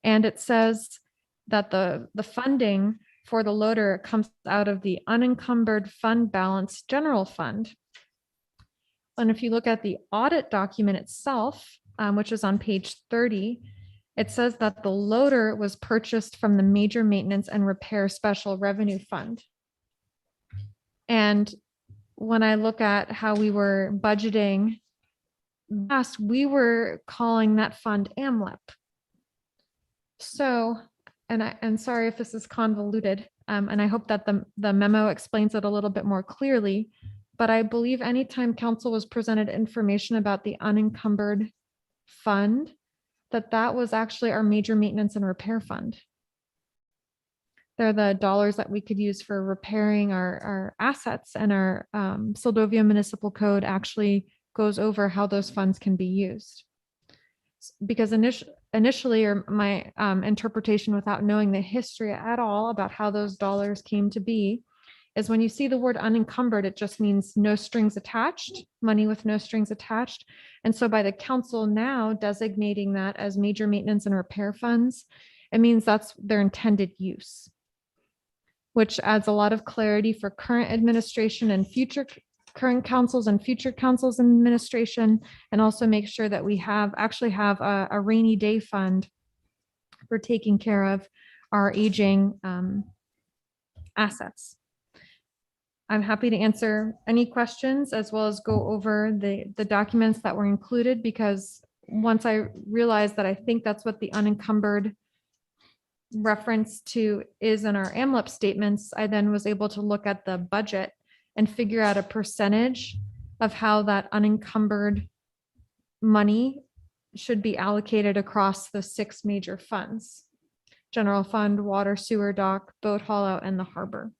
And it says that the funding for the loader comes out of the unencumbered fund balance general fund. And if you look at the audit document itself, which is on page 30, it says that the loader was purchased from the Major Maintenance and Repair Special Revenue Fund. And when I look at how we were budgeting last, we were calling that fund AMLIP. So, and sorry if this is convoluted, and I hope that the memo explains it a little bit more clearly, but I believe anytime council was presented information about the unencumbered fund, that was actually our major maintenance and repair fund. They're the dollars that we could use for repairing our assets, and our Seldovia Municipal Code actually goes over how those funds can be used. Because initially, or my interpretation without knowing the history at all about how those dollars came to be, is when you see the word unencumbered, it just means no strings attached, money with no strings attached. And so by the council now designating that as major maintenance and repair funds, it means that's their intended use, which adds a lot of clarity for current administration and current councils and future councils and administration, and also make sure that we actually have a rainy day fund for taking care of our aging assets. I'm happy to answer any questions as well as go over the documents that were included, because once I realized that I think that's what the unencumbered reference to is in our AMLIP statements, I then was able to look at the budget and figure out a percentage of how that unencumbered money should be allocated across the 6 major funds: general fund, water, sewer, dock, boat haul out, and the harbor.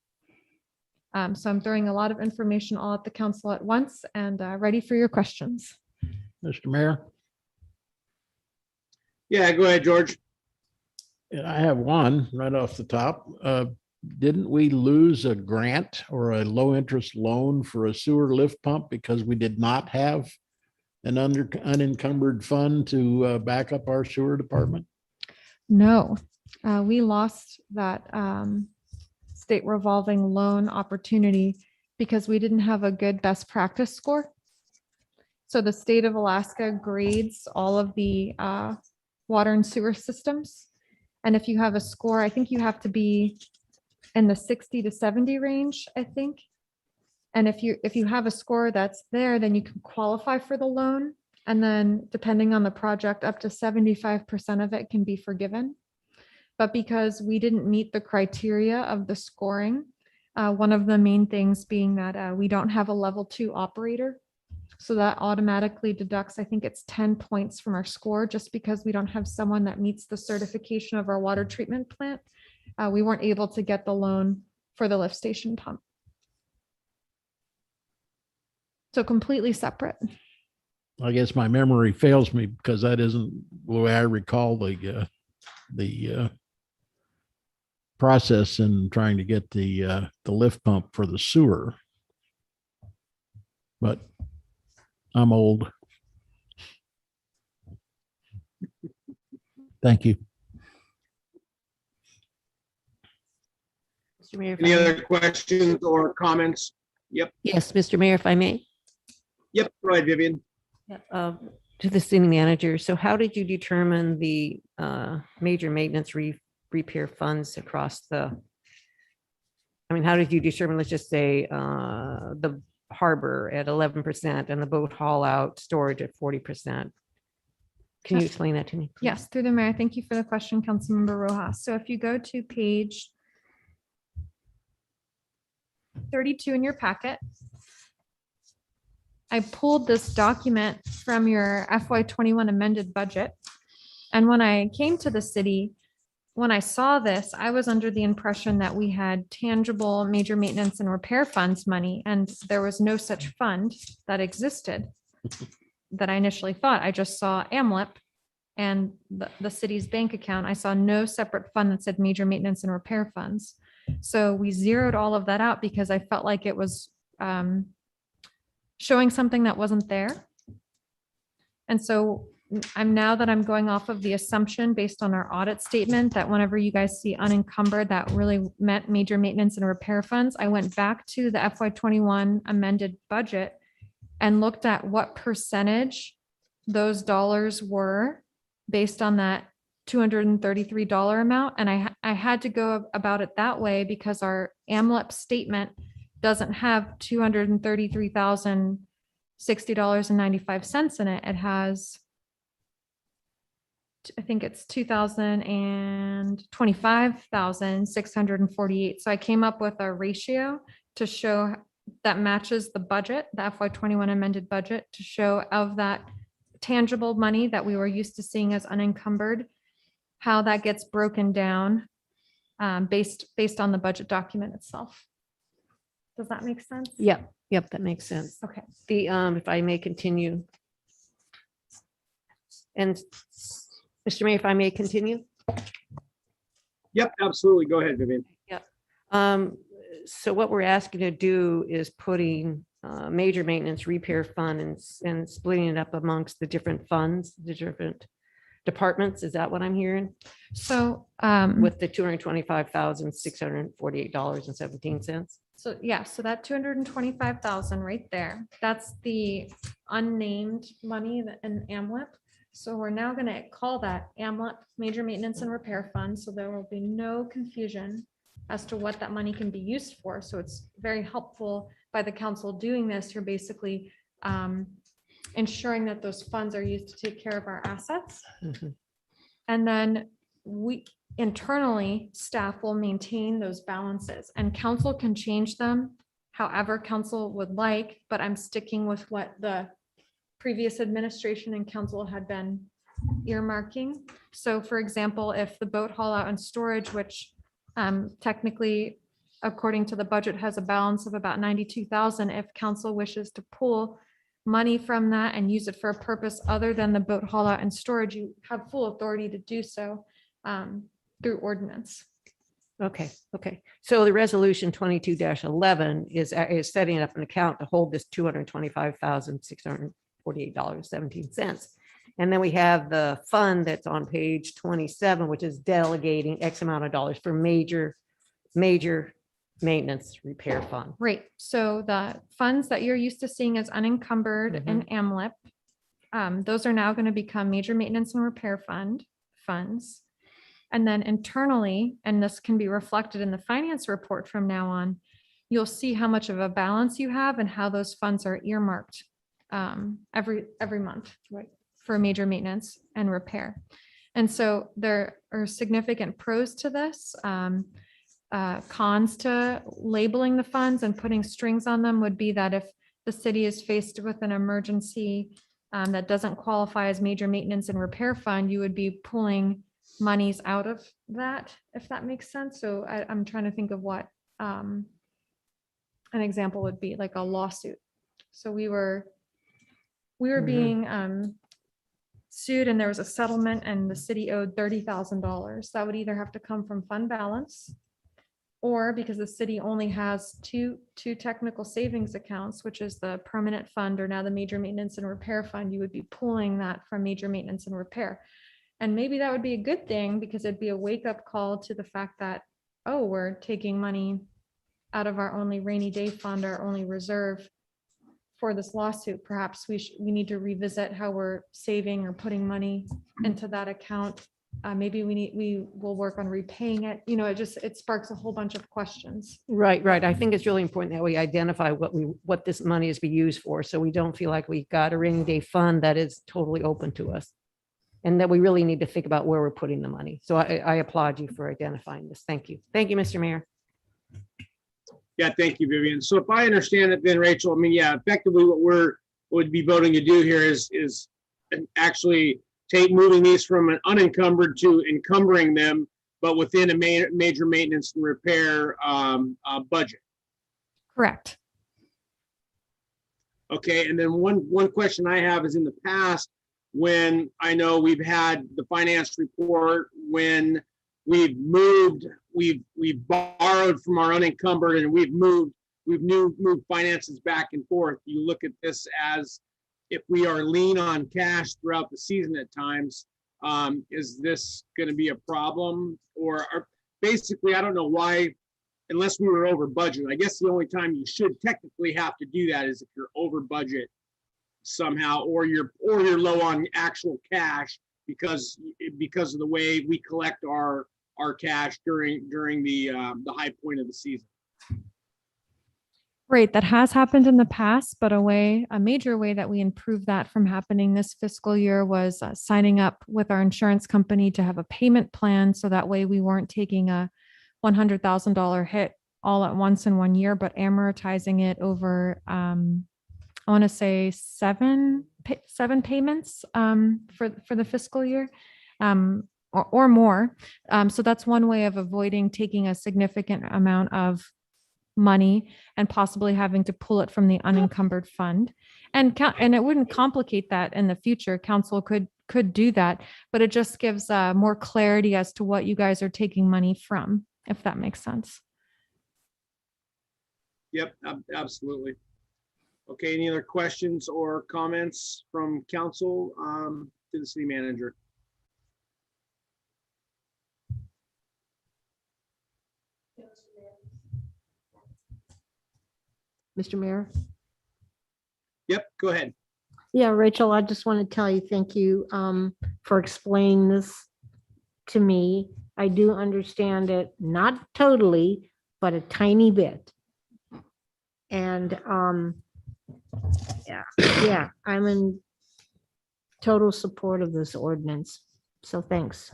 So I'm throwing a lot of information all at the council at once, and ready for your questions. Mr. Mayor, Yeah, go ahead, George. I have one right off the top. Didn't we lose a grant or a low interest loan for a sewer lift pump because we did not have an unencumbered fund to back up our sewer department? No, we lost that state revolving loan opportunity because we didn't have a good best practice score. So the state of Alaska grades all of the water and sewer systems. And if you have a score, I think you have to be in the 60 to 70 range, I think. And if you have a score that's there, then you can qualify for the loan. And then depending on the project, up to 75% of it can be forgiven. But because we didn't meet the criteria of the scoring, one of the main things being that we don't have a level 2 operator. So that automatically deducts, I think it's 10 points from our score, just because we don't have someone that meets the certification of our water treatment plant. We weren't able to get the loan for the lift station pump. So completely separate. I guess my memory fails me because that isn't the way I recall the process in trying to get the lift pump for the sewer. But I'm old. Thank you. Mr. Mayor, if Any I may- other questions or comments? Yep, Yes, Mr. Mayor, if I may. yep, go ahead, Vivian. To the city manager. So how did you determine the major maintenance repair funds across the? I mean, how did you determine, let's just say, the harbor at 11% and the boat haul out storage at 40%? Can you explain that to me? please? Yes, through the mayor. Thank you for the question, Councilmember Rojas. So if you go to page 32 in your packet, I pulled this document from your FY21 amended budget. And when I came to the city, when I saw this, I was under the impression that we had tangible major maintenance and repair funds money, and there was no such fund that existed that I initially thought. I just saw AMLIP and the city's bank account. I saw no separate fund that said major maintenance and repair funds. So we zeroed all of that out because I felt like it was showing something that wasn't there. And so I'm going off of the assumption based on our audit statement that whenever you guys see unencumbered, that really meant major maintenance and repair funds. I went back to the FY21 amended budget and looked at what percentage those dollars were based on that $233 amount. And I had to go about it that way because our AMLIP statement doesn't have $233,060.95 in it. It has, I think it's 225,648. So I came up with a ratio to show that matches the budget, the FY21 amended budget, to show of that tangible money that we were used to seeing as unencumbered, how that gets broken down based on the budget document itself. Does that make sense? Yep, that makes sense. Okay. The, if I may continue. And Mr. Mayor, if I may continue? Yep, absolutely. Go ahead, Vivian. So what we're asking to do is putting major maintenance repair fund and splitting it up amongst the different funds, the different departments. Is that what I'm hearing? So, With the $225,648.17. so yeah, so that 225,000 right there, that's the unnamed money in AMLIP. So we're now going to call that AMLIP Major Maintenance and Repair Fund. So there will be no confusion as to what that money can be used for. So it's very helpful by the council doing this. You're basically ensuring that those funds are used to take care of our assets. Mhm. And then we internally, staff will maintain those balances, and council can change them however council would like, but I'm sticking with what the previous administration and council had been earmarking. So for example, if the boat haul out and storage, which technically, according to the budget, has a balance of about 92,000, if council wishes to pull money from that and use it for a purpose other than the boat haul out and storage, you have full authority to do so through ordinance. Okay. So the resolution 22-11 is setting up an account to hold this $225,648.17. And then we have the fund that's on page 27, which is delegating X amount of dollars for major maintenance repair fund. Right, so the funds that you're used to seeing as unencumbered in AMLIP, those are now going to become major maintenance and repair fund. funds. And then internally, and this can be reflected in the finance report from now on, you'll see how much of a balance you have and how those funds are earmarked every month, right, for major maintenance and repair. And so there are significant pros to this. Cons to labeling the funds and putting strings on them would be that if the city is faced with an emergency that doesn't qualify as major maintenance and repair fund, you would be pulling monies out of that, if that makes sense. So I'm trying to think of what an example would be, like a lawsuit. So we were being sued and there was a settlement and the city owed $30,000. That would either have to come from fund balance, or because the city only has two technical savings accounts, which is the permanent fund or now the major maintenance and repair fund, you would be pulling that from major maintenance and repair. And maybe that would be a good thing because it'd be a wake up call to the fact that, oh, we're taking money out of our only rainy day fund, our only reserve for this lawsuit. Perhaps we need to revisit how we're saving or putting money into that account. Maybe we will work on repaying it. You know, it sparks a whole bunch of questions. Right. I think it's really important that we identify what this money is be used for, so we don't feel like we got a rainy day fund that is totally open to us, and that we really need to think about where we're putting the money. So I applaud you for identifying this. Thank you. Thank you, Mr. Mayor. Yeah, thank you, Vivian. So if I understand it then, Rachel, I mean, yeah, effectively what would be voting to do here is actually moving these from an unencumbered to encumbering them, but within a major maintenance and repair budget. Correct. Okay, and then one question I have is, in the past, when I know we've had the finance report, when we've borrowed from our unencumbered and we've moved finances back and forth. You look at this as, if we are lean on cash throughout the season at times, is this going to be a problem? Or basically, I don't know why, unless we were over budget. I guess the only time you should technically have to do that is if you're over budget somehow, or you're low on actual cash because of the way we collect our cash during the high point of the season. Right, that has happened in the past, but a major way that we improved that from happening this fiscal year was signing up with our insurance company to have a payment plan. So that way we weren't taking a $100,000 hit all at once in 1 year, but amortizing it over, I want to say seven payments for the fiscal year. Or more. So that's one way of avoiding taking a significant amount of money and possibly having to pull it from the unencumbered fund. And it wouldn't complicate that in the future. Council could do that, but it just gives more clarity as to what you guys are taking money from, if that makes sense. Yep, absolutely. Okay, any other questions or comments from council to the city manager? Mr. Mayor? Yep, go ahead. Yeah, Rachel, I just want to tell you, thank you for explaining this to me. I do understand it, not totally, but a tiny bit. And yeah, I'm in total support of this ordinance. So thanks.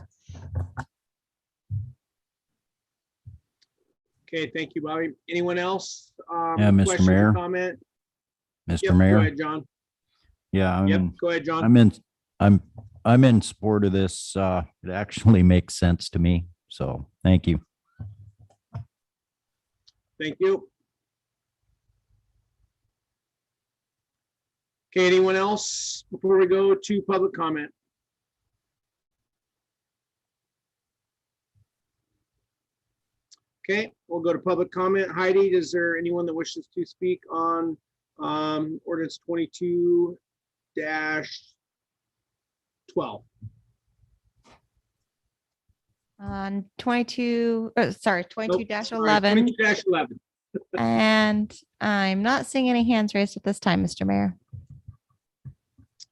Okay, thank you, Bobby. Anyone else? Yeah, Mr. questions or Mayor. Comment? Mr. Yep, Mayor. go ahead, John. Yeah, Yep, go ahead, John. I'm in support of this. It actually makes sense to me. So thank you. Thank you. Okay, anyone else before we go to public comment? Okay, we'll go to public comment. Heidi, is there anyone that wishes to speak on ordinance 22-12? On 22, sorry, 22-11. 22-11. And I'm not seeing any hands raised at this time, Mr. Mayor.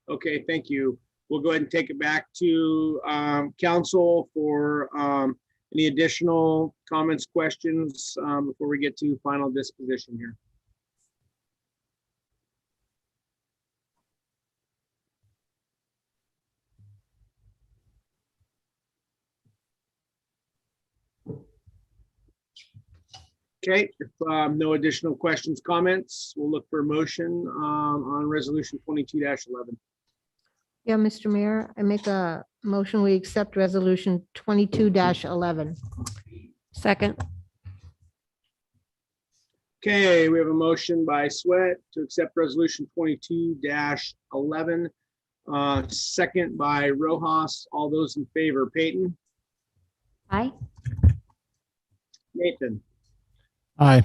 Okay, thank you. we'll go ahead and take it back to council for any additional comments, questions before we get to final disposition here. Okay, if no additional questions, comments, we'll look for a motion on resolution 22-11. Yeah, Mr. Mayor, I make a motion, we accept resolution 22-11. Second. Okay, we have a motion by Sweat to accept resolution 22-11. Second by Rojas. All those in favor, Peyton, Aye. Nathan, Aye.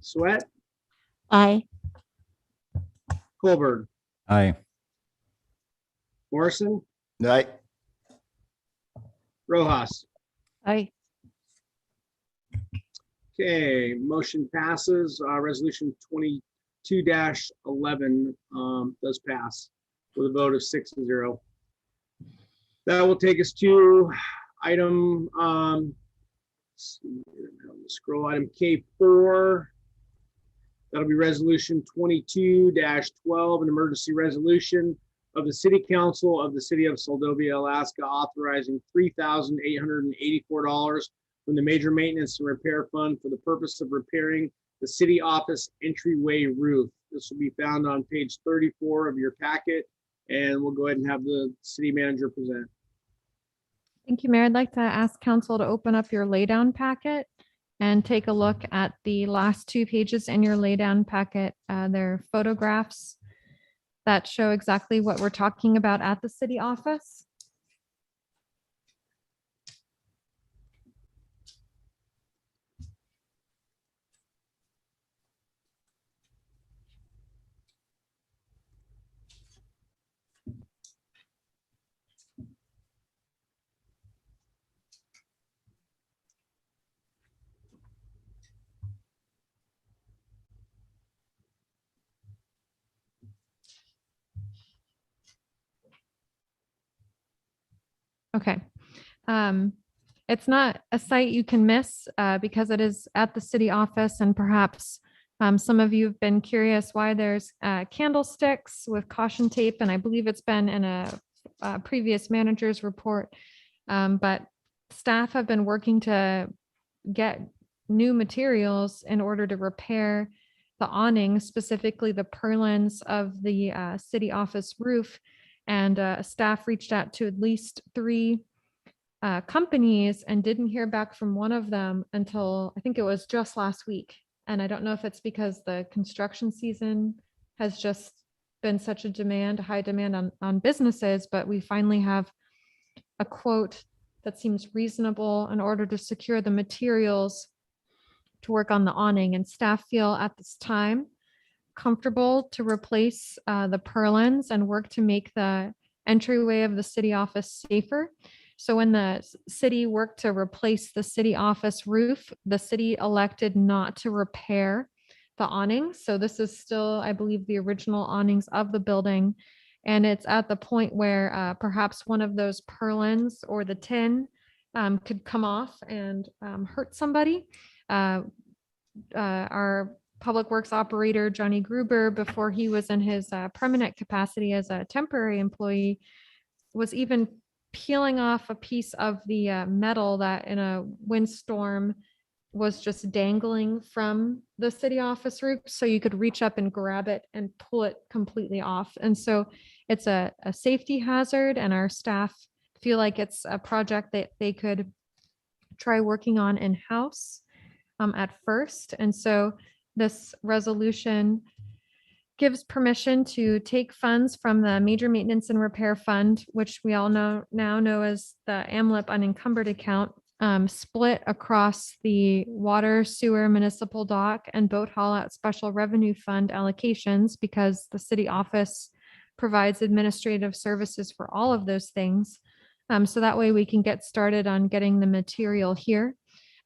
Sweat, Aye. Colberg, Aye. Morrison, Right, Rojas. Aye. Okay, motion passes. Resolution 22-11 does pass with a vote of 6-0. That will take us to item, let's see here, scroll item K4. That'll be resolution 22-12, an emergency resolution of the City Council of the City of Seldovia, Alaska, authorizing $3,884 from the Major Maintenance and Repair Fund for the purpose of repairing the city office entryway roof. This will be found on page 34 of your packet, and we'll go ahead and have the city manager present. Thank you, Mayor. I'd like to ask council to open up your laydown packet and take a look at the last 2 pages in your laydown packet. They're photographs that show exactly what we're talking about at the city office. Okay. It's not a site you can miss because it is at the city office, and perhaps some of you have been curious why there's candlesticks with caution tape, and I believe it's been in a previous manager's report. But staff have been working to get new materials in order to repair the awning, specifically the purlins of the city office roof. And staff reached out to at least 3 companies and didn't hear back from one of them until I think it was just last week. And I don't know if it's because the construction season has just been such a high demand on businesses, but we finally have a quote that seems reasonable in order to secure the materials to work on the awning. And staff feel at this time comfortable to replace the purlins and work to make the entryway of the city office safer. So when the city worked to replace the city office roof, the city elected not to repair the awnings. So this is still, I believe, the original awnings of the building. And it's at the point where perhaps one of those purlins or the tin could come off and hurt somebody. Our Public Works operator, Johnny Gruber, before he was in his permanent capacity as a temporary employee, was even peeling off a piece of the metal that in a windstorm was just dangling from the city office roof. So you could reach up and grab it and pull it completely off. And so it's a safety hazard, and our staff feel like it's a project that they could try working on in-house at first. And so this resolution gives permission to take funds from the Major Maintenance and Repair Fund, which we all now know as the AMLIP unencumbered account, split across the water, sewer, municipal dock, and boat haul at special revenue fund allocations, because the city office provides administrative services for all of those things. So that way we can get started on getting the material here.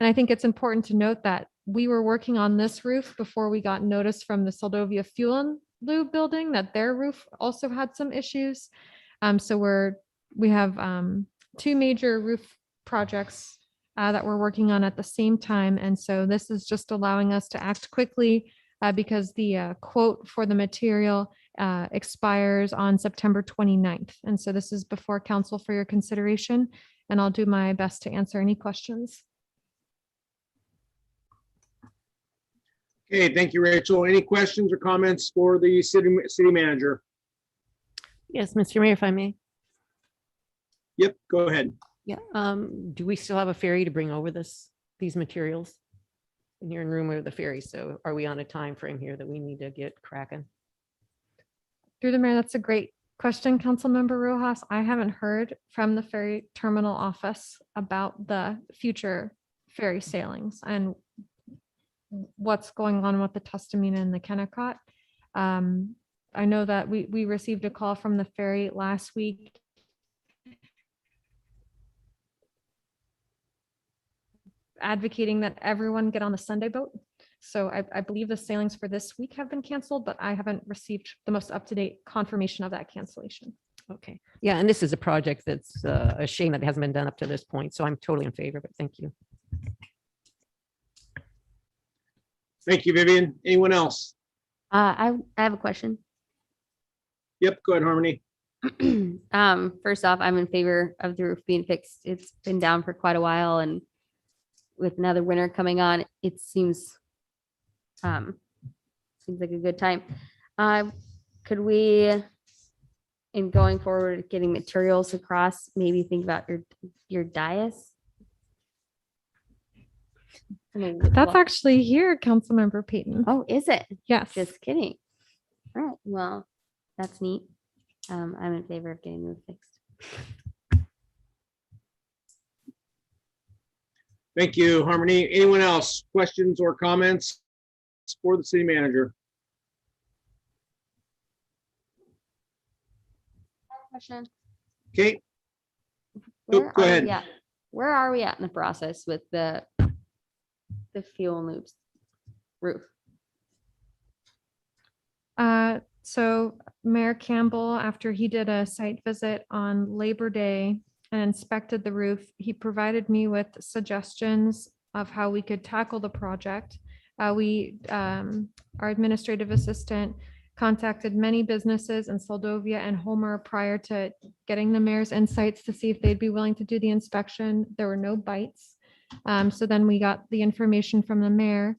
And I think it's important to note that we were working on this roof before we got notice from the Seldovia Lou building, that their roof also had some issues. So we have two major roof projects that we're working on at the same time. And so this is just allowing us to act quickly because the quote for the material expires on September 29th. And so this is before council for your consideration, and I'll do my best to answer any questions. Okay, thank you, Rachel. Any questions or comments for the city manager? Yes, Mr. Mayor, if I may. Yep, go ahead. Yeah, do we still have a ferry to bring over these materials? And you're in room with the ferry, so are we on a time frame here that we need to get cracking? Through the mayor, that's a great question, Councilmember Rojas. I haven't heard from the ferry terminal office about the future ferry sailings and what's going on with the Tustamina and the Kennecott. I know that we received a call from the ferry last week advocating that everyone get on the Sunday boat. So I believe the sailings for this week have been canceled, but I haven't received the most up-to-date confirmation of that cancellation. Okay, yeah, and this is a project that's a shame that it hasn't been done up to this point, so I'm totally in favor of it. Thank you. Thank you, Vivian. Anyone else? I have a question. Yep, go ahead, Harmony. First off, I'm in favor of the roof being fixed. It's been down for quite a while, and with another winter coming on, it seems like a good time. Could we, in going forward, getting materials across, maybe think about your dais? I mean, That's actually here, Councilmember Payton. oh, is it? Yes. Just kidding. All right, well, that's neat. I'm in favor of getting the roof fixed. Thank you, Harmony. Anyone else? Questions or comments for the city manager? Question. Okay, Where go are ahead. we at? Where are we at in the process with the fuel loops roof? So Mayor Campbell, after he did a site visit on Labor Day and inspected the roof, he provided me with suggestions of how we could tackle the project. Our administrative assistant contacted many businesses in Seldovia and Homer prior to getting the mayor's insights to see if they'd be willing to do the inspection. There were no bites. So then we got the information from the mayor.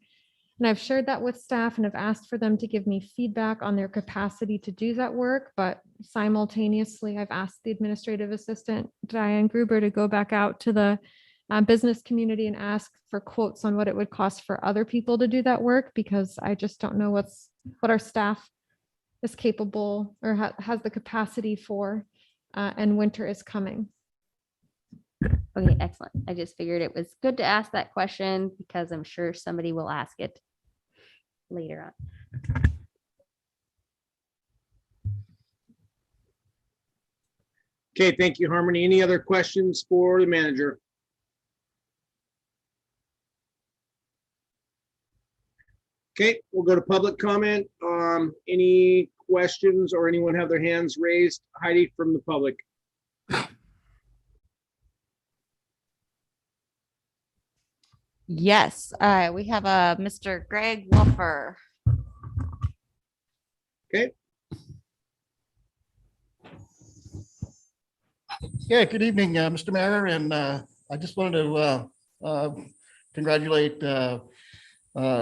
And I've shared that with staff and have asked for them to give me feedback on their capacity to do that work. But simultaneously, I've asked the administrative assistant, Diane Gruber, to go back out to the business community and ask for quotes on what it would cost for other people to do that work, because I just don't know what our staff is capable or has the capacity for, and winter is coming. Okay, excellent. I just figured it was good to ask that question because I'm sure somebody will ask it later on. Okay, thank you, Harmony. Any other questions for the manager? Okay, we'll go to public comment. Any questions or anyone have their hands raised? Heidi from the public. Yes, we have a Mr. Greg Wolfer. Okay, Yeah, good evening, Mr. Mayor, and I just wanted to congratulate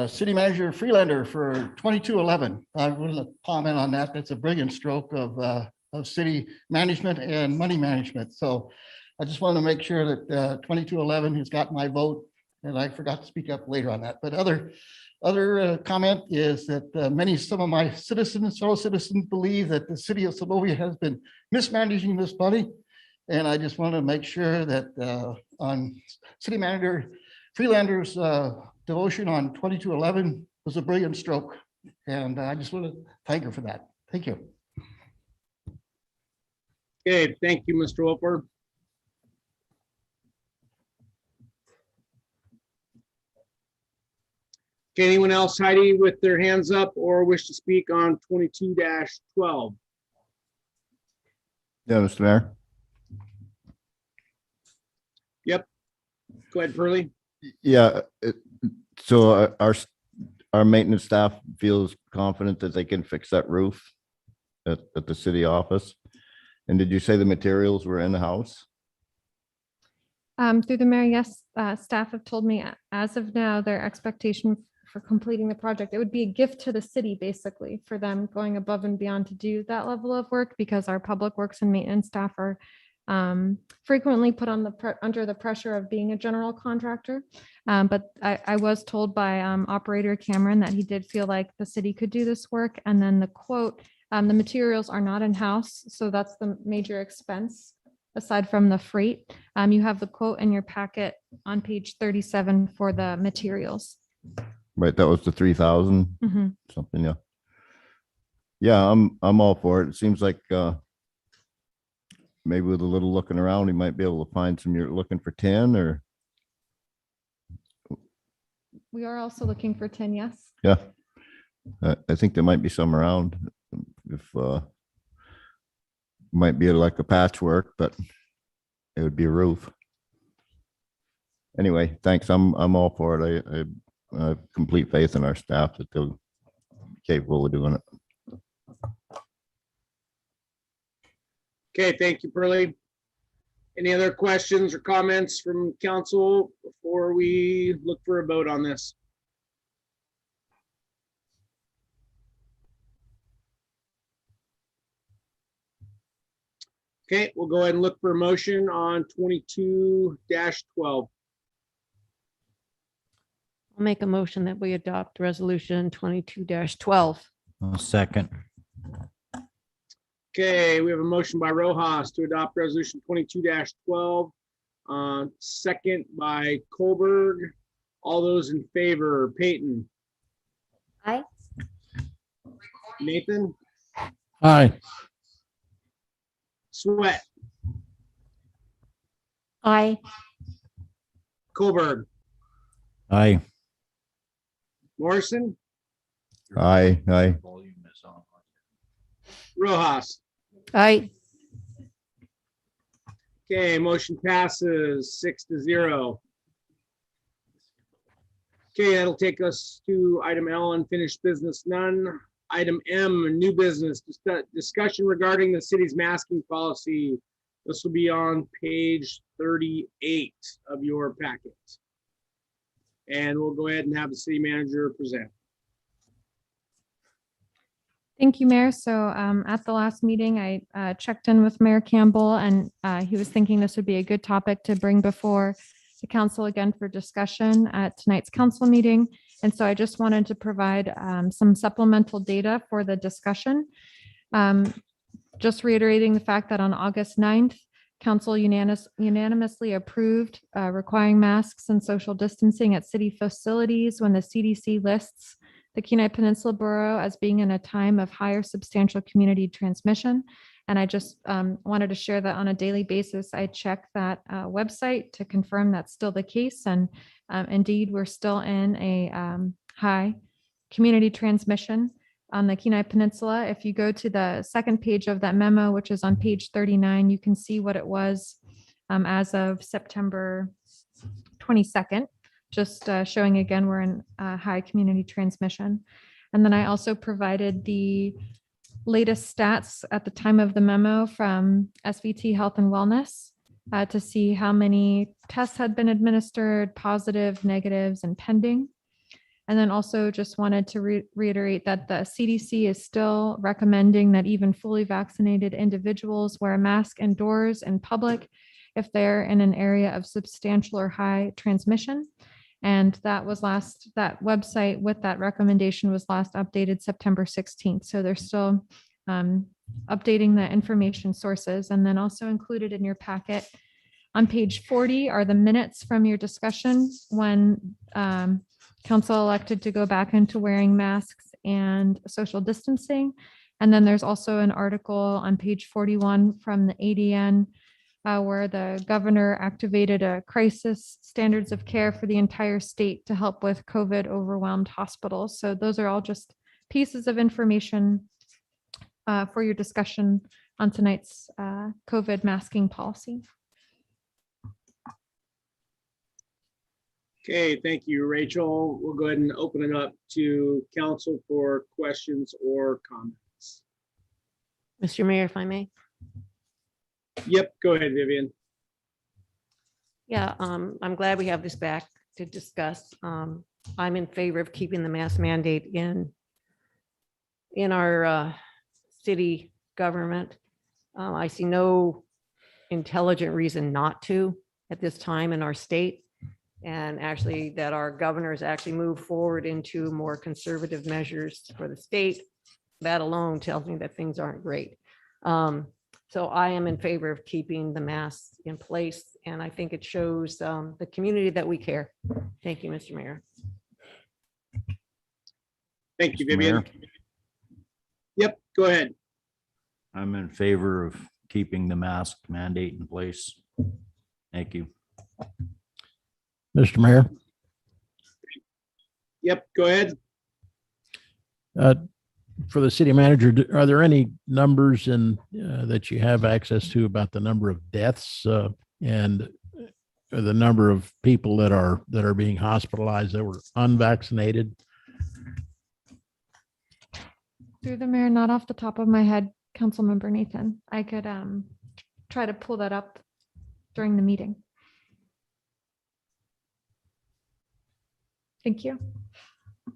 City Manager Freelander for 2211. I want to comment on that. That's a brilliant stroke of city management and money management. So I just want to make sure that 2211 has got my vote, and I forgot to speak up later on that. But other comment is that some of my fellow citizens believe that the city of Seldovia has been mismanaging this money. And I just want to make sure that on City Manager Freelander's devotion on 2211 was a brilliant stroke. And I just want to thank her for that. Thank you. okay, thank you, Mr. Wolfer. Okay, anyone else, Heidi, with their hands up or wish to speak on 22-12? Yeah, Mr. Mayor. Go ahead, Pearlie. Yeah, so our maintenance staff feels confident that they can fix that roof at the city office. And did you say the materials were in the house? Through the mayor, yes, staff have told me as of now, their expectation for completing the project, it would be a gift to the city, basically, for them going above and beyond to do that level of work, because our public works and maintenance staff are frequently put on under the pressure of being a general contractor. But I was told by operator Cameron that he did feel like the city could do this work. And then the quote, the materials are not in-house, so that's the major expense aside from the freight. You have the quote in your packet on page 37 for the materials. Right, that was the 3,000 Mhm. something, yeah. Yeah, I'm all for it. It seems like maybe with a little looking around, you might be able to find some, you're looking for 10 or, We are also looking for 10, yes. yeah. I think there might be some around if might be like a patchwork, but it would be a roof. Anyway, thanks. I'm all for it. I have complete faith in our staff that they'll be capable of doing it. Okay, thank you, Pearlie. Any other questions or comments from council before we look for a vote on this? Okay, we'll go ahead and look for a motion on 22-12. I'll make a motion that we adopt resolution 22-12. Second. Okay, we have a motion by Rojas to adopt resolution 22-12. Second by Colberg. All those in favor, Peyton, Aye. Nathan, Aye. Sweat, Aye. Colberg, Aye. Morrison, Aye. Rojas. Aye. Okay, motion passes 6-0. Okay, that'll take us to item L, unfinished business, none. Item M, new business, discussion regarding the city's masking policy. This will be on page 38 of your packet. And we'll go ahead and have the city manager present. Thank you, Mayor. So at the last meeting, I checked in with Mayor Campbell, and he was thinking this would be a good topic to bring before the council again for discussion at tonight's council meeting. And so I just wanted to provide some supplemental data for the discussion. Just reiterating the fact that on August 9th, council unanimously approved requiring masks and social distancing at city facilities when the CDC lists the Kenai Peninsula Borough as being in a time of higher substantial community transmission. And I just wanted to share that on a daily basis. I check that website to confirm that's still the case. And indeed, we're still in a high community transmission on the Kenai Peninsula. If you go to the second page of that memo, which is on page 39, you can see what it was as of September 22nd. Just showing again, we're in high community transmission. And then I also provided the latest stats at the time of the memo from SVT Health and Wellness to see how many tests had been administered, positive, negatives, and pending. And then also just wanted to reiterate that the CDC is still recommending that even fully vaccinated individuals wear a mask indoors in public if they're in an area of substantial or high transmission. And that website with that recommendation was last updated September 16th. So they're still updating the information sources. And then also included in your packet on page 40 are the minutes from your discussion when council elected to go back into wearing masks and social distancing. And then there's also an article on page 41 from the ADN where the governor activated a crisis standards of care for the entire state to help with COVID overwhelmed hospitals. So those are all just pieces of information for your discussion on tonight's COVID masking policy. Okay, thank you, Rachel. We'll go ahead and open it up to council for questions or comments. Mr. Mayor, if I may. Yep, go ahead, Vivian. Yeah, I'm glad we have this back to discuss. I'm in favor of keeping the mask mandate in our city government. I see no intelligent reason not to at this time in our state. And actually that our governors actually move forward into more conservative measures for the state. That alone tells me that things aren't great. So I am in favor of keeping the masks in place, and I think it shows the community that we care. Thank you, Mr. Mayor. Thank you, Mr. Vivian. Mayor? Yep, go ahead. I'm in favor of keeping the mask mandate in place. Thank you. Mr. Mayor, Yep, go ahead. for the city manager, are there any numbers that you have access to about the number of deaths and the number of people that are being hospitalized that were unvaccinated? Through the mayor, not off the top of my head, Councilmember Nathan. I could try to pull that up during the meeting. Thank you.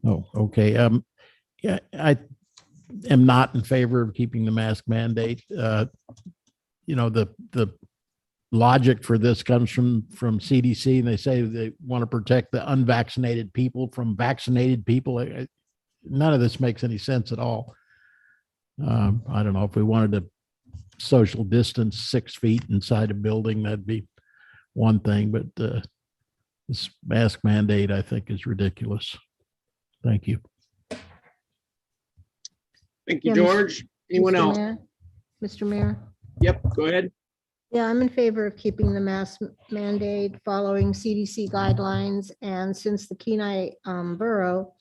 Oh, okay. Yeah, I am not in favor of keeping the mask mandate. The logic for this comes from CDC, and they say they want to protect the unvaccinated people from vaccinated people. None of this makes any sense at all. I don't know if we wanted to social distance 6 feet inside a building, that'd be one thing, but this mask mandate, I think, is ridiculous. Thank you. Thank you, Yeah, George. Anyone Mr. else? Mayor? Mr. Mayor? Yep, go ahead. Yeah, I'm in favor of keeping the mask mandate following CDC guidelines. And since the Kenai Borough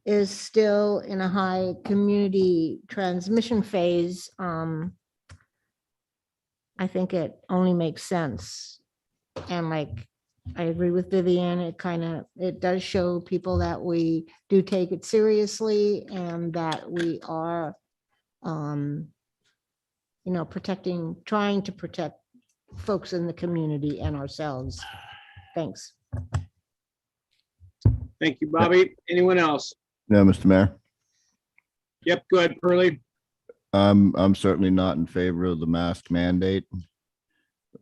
is still in a high community transmission phase, I think it only makes sense. And like, I agree with Vivian, it does show people that we do take it seriously and that we are, trying to protect folks in the community and ourselves. Thanks. Thank you, Bobby. Anyone else? No, Mr. Mayor, Yep, go ahead, Pearlie. I'm certainly not in favor of the mask mandate.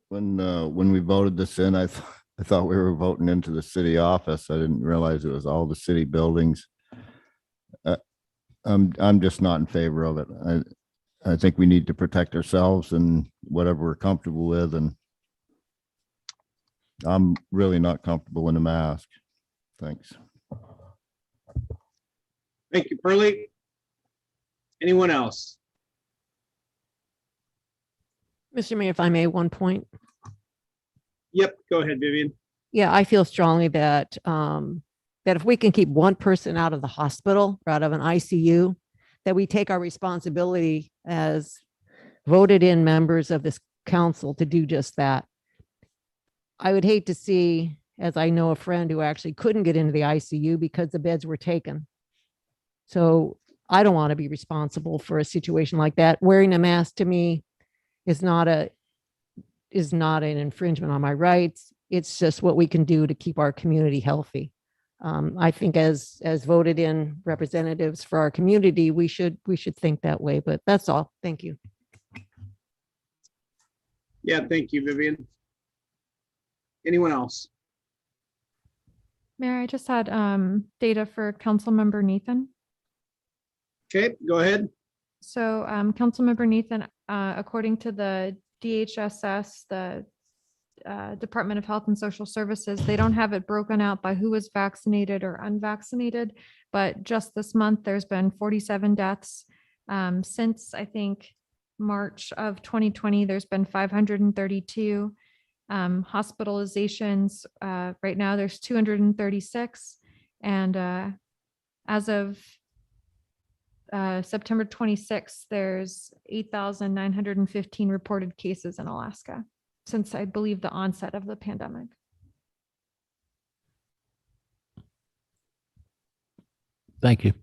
When we voted this in, I thought we were voting into the city office. I didn't realize it was all the city buildings. I'm just not in favor of it. I think we need to protect ourselves and whatever we're comfortable with, and I'm really not comfortable in a mask. Thanks. Thank you, Pearlie. Anyone else? Mr. Mayor, if I may, one point. Yep, go ahead, Vivian. Yeah, I feel strongly that that if we can keep one person out of the hospital or out of an ICU, that we take our responsibility as voted in members of this council to do just that. I would hate to see, as I know a friend who actually couldn't get into the ICU because the beds were taken. So I don't want to be responsible for a situation like that. Wearing a mask to me is not an infringement on my rights. It's just what we can do to keep our community healthy. I think as voted in representatives for our community, we should think that way, but that's all. Thank you. Yeah, thank you, Vivian. Anyone else? Mayor, I just had data for Councilmember Nathan. Okay, go ahead. So Councilmember Nathan, according to the DHSS, the Department of Health and Social Services, they don't have it broken out by who was vaccinated or unvaccinated, but just this month, there's been 47 deaths since, I think, March of 2020, there's been 532 hospitalizations. Right now, there's 236. And as of September 26th, there's 8,915 reported cases in Alaska since I believe the onset of the pandemic. Thank you.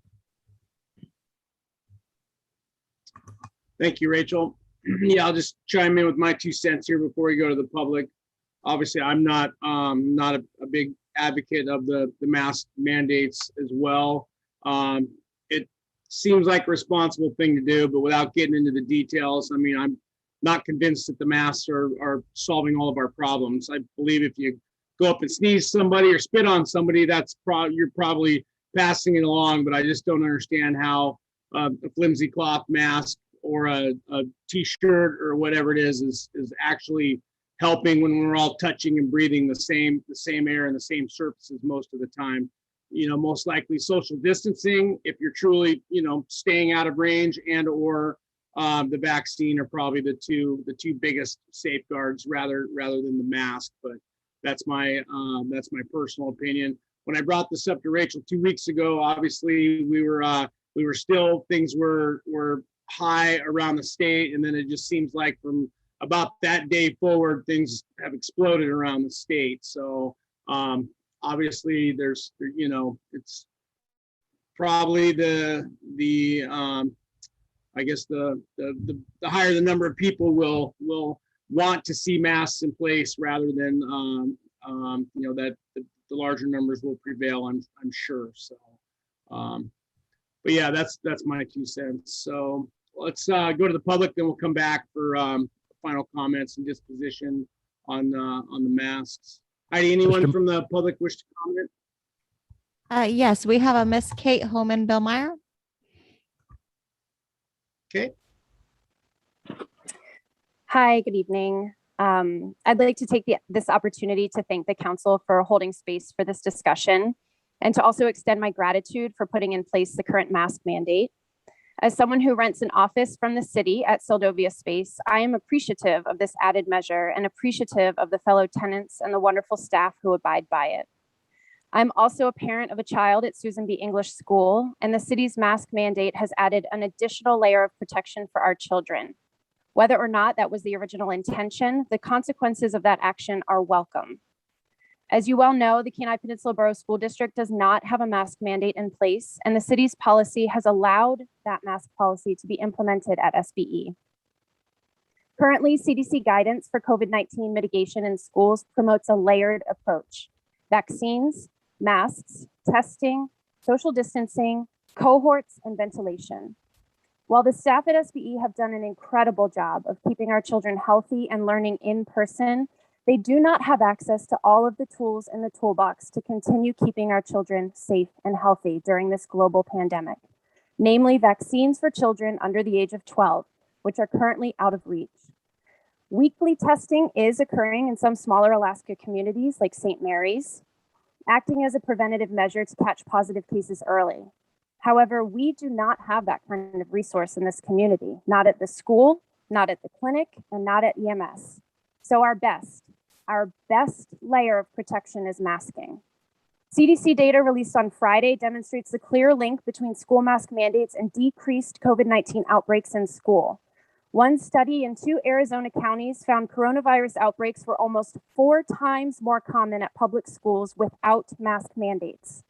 Thank you, Rachel. Yeah, I'll just chime in with my 2 cents here before we go to the public. Obviously, I'm not a big advocate of the mask mandates as well. It seems like a responsible thing to do, but without getting into the details, I mean, I'm not convinced that the masks are solving all of our problems. I believe if you go up and sneeze somebody or spit on somebody, you're probably passing it along, but I just don't understand how a flimsy cloth mask or a t-shirt or whatever it is actually helping when we're all touching and breathing the same air and the same surfaces most of the time. You know, most likely social distancing, if you're truly, staying out of range, and or the vaccine are probably the two biggest safeguards rather than the mask. But that's my personal opinion. When I brought this up to Rachel 2 weeks ago, obviously we were still, things were high around the state, and then it just seems like from about that day forward, things have exploded around the state. So obviously there's, it's probably I guess the higher the number of people will want to see masks in place rather than that the larger numbers will prevail. I'm sure. So, but yeah, that's my 2 cents. So let's go to the public, then we'll come back for final comments and disposition on the masks. Heidi, anyone from the public wish to comment? Yes, we have a Miss Kate Homan Billmeyer. Okay. Hi, good evening. I'd like to take this opportunity to thank the council for holding space for this discussion, and to also extend my gratitude for putting in place the current mask mandate. As someone who rents an office from the city at Seldovia space, I am appreciative of this added measure and appreciative of the fellow tenants and the wonderful staff who abide by it. I'm also a parent of a child at Susan B. English School, and the city's mask mandate has added an additional layer of protection for our children. Whether or not that was the original intention, the consequences of that action are welcome. As you well know, the Kenai Peninsula Borough School District does not have a mask mandate in place, and the city's policy has allowed that mask policy to be implemented at SBE. Currently, CDC guidance for COVID-19 mitigation in schools promotes a layered approach: vaccines, masks, testing, social distancing, cohorts, and ventilation. While the staff at SBE have done an incredible job of keeping our children healthy and learning in person, they do not have access to all of the tools in the toolbox to continue keeping our children safe and healthy during this global pandemic, namely vaccines for children under the age of 12, which are currently out of reach. Weekly testing is occurring in some smaller Alaska communities like St. Mary's, acting as a preventative measure to catch positive cases early. However, we do not have that kind of resource in this community, not at the school, not at the clinic, and not at EMS. So our best layer of protection is masking. CDC data released on Friday demonstrates the clear link between school mask mandates and decreased COVID-19 outbreaks in school. One study in 2 Arizona counties found coronavirus outbreaks were almost 4 times more common at public schools without mask mandates.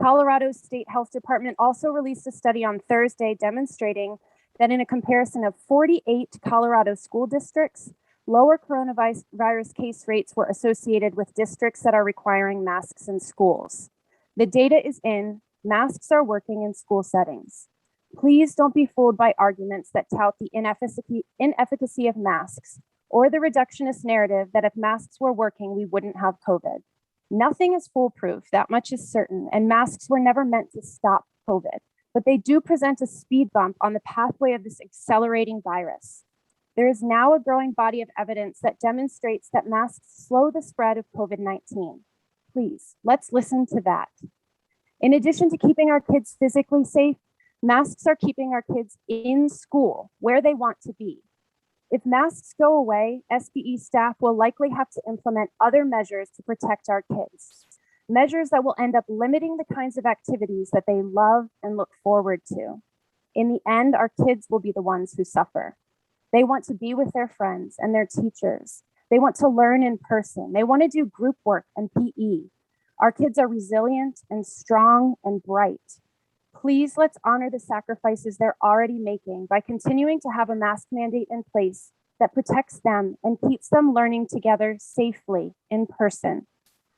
Colorado's State Health Department also released a study on Thursday demonstrating that in a comparison of 48 Colorado school districts, lower coronavirus case rates were associated with districts that are requiring masks in schools. The data is in, masks are working in school settings. Please don't be fooled by arguments that tout the inefficacy of masks or the reductionist narrative that if masks were working, we wouldn't have COVID. Nothing is foolproof, that much is certain, and masks were never meant to stop COVID, but they do present a speed bump on the pathway of this accelerating virus. There is now a growing body of evidence that demonstrates that masks slow the spread of COVID-19. Please, let's listen to that. In addition to keeping our kids physically safe, Masks are keeping our kids in school where they want to be. If masks go away, SBE staff will likely have to implement other measures to protect our kids. Measures that will end up limiting the kinds of activities that they love and look forward to. In the end, our kids will be the ones who suffer. They want to be with their friends and their teachers. They want to learn in person. They want to do group work and PE. Our kids are resilient and strong and bright. Please let's honor the sacrifices they're already making by continuing to have a mask mandate in place that protects them and keeps them learning together safely in person.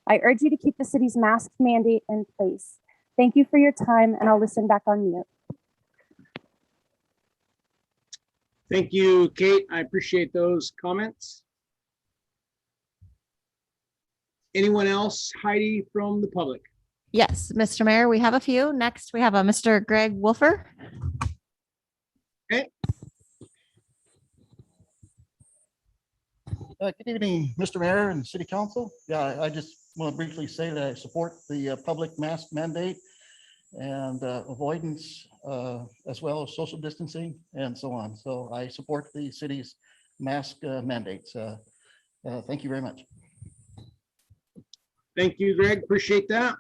I urge you to keep the city's mask mandate in place. Thank you for your time, and I'll listen back on mute. Thank you, Kate. I appreciate those comments. Anyone else? Heidi from the public. Yes, Mr. Mayor, we have a few. Next, we have a Mr. Greg Wolfer. Okay. Good evening, Mr. Mayor and City Council. Yeah, I just want to briefly say that I support the public mask mandate and avoidance, as well as social distancing and so on. So I support the city's mask mandates. Thank you very much. Thank you, Greg. Appreciate that.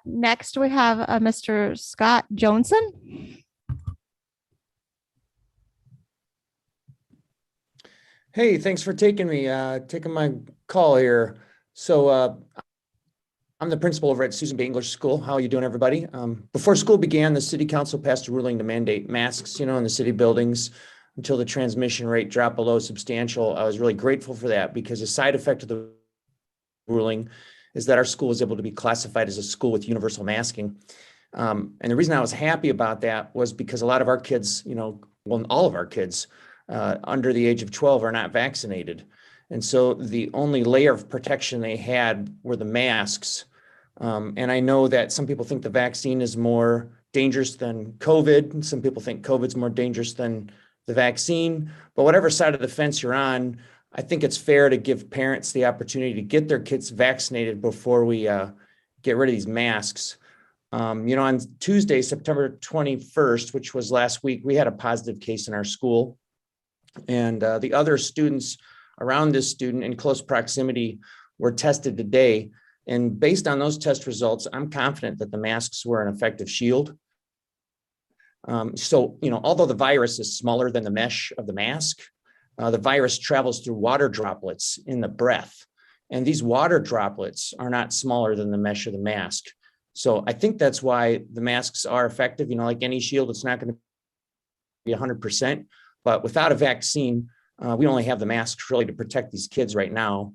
Next, we have Mr. Scott Johnson. Hey, thanks for taking my call here. So I'm the principal over at Susan Bay English School. How are you doing, everybody? Before school began, the city council passed a ruling to mandate masks, in the city buildings until the transmission rate dropped below substantial. I was really grateful for that because a side effect of the ruling is that our school was able to be classified as a school with universal masking. And the reason I was happy about that was because a lot of our kids, all of our kids under the age of 12 are not vaccinated. And so the only layer of protection they had were the masks. And I know that some people think the vaccine is more dangerous than COVID. Some people think COVID's more dangerous than the vaccine. But whatever side of the fence you're on, I think it's fair to give parents the opportunity to get their kids vaccinated before we get rid of these masks. On Tuesday, September 21st, which was last week, we had a positive case in our school. And the other students around this student in close proximity were tested today. And based on those test results, I'm confident that the masks were an effective shield. Although the virus is smaller than the mesh of the mask, the virus travels through water droplets in the breath. And these water droplets are not smaller than the mesh of the mask. So I think that's why the masks are effective. Like any shield, it's not going to be 100%. But without a vaccine, we only have the masks really to protect these kids right now.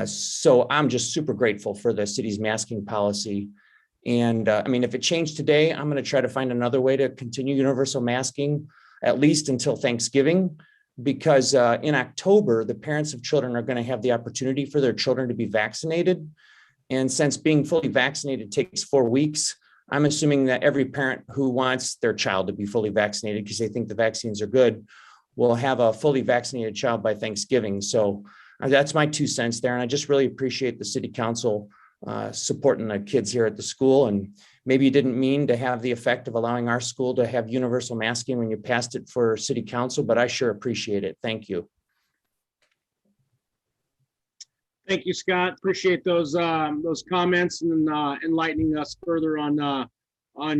So I'm just super grateful for the city's masking policy. And if it changed today, I'm going to try to find another way to continue universal masking, at least until Thanksgiving, because in October, the parents of children are going to have the opportunity for their children to be vaccinated. And since being fully vaccinated takes 4 weeks, I'm assuming that every parent who wants their child to be fully vaccinated because they think the vaccines are good will have a fully vaccinated child by Thanksgiving. So that's my 2 cents there. And I just really appreciate the city council supporting the kids here at the school. And maybe you didn't mean to have the effect of allowing our school to have universal masking when you passed it for city council, but I sure appreciate it. Thank you. Thank you, Scott. Appreciate those comments and enlightening us further on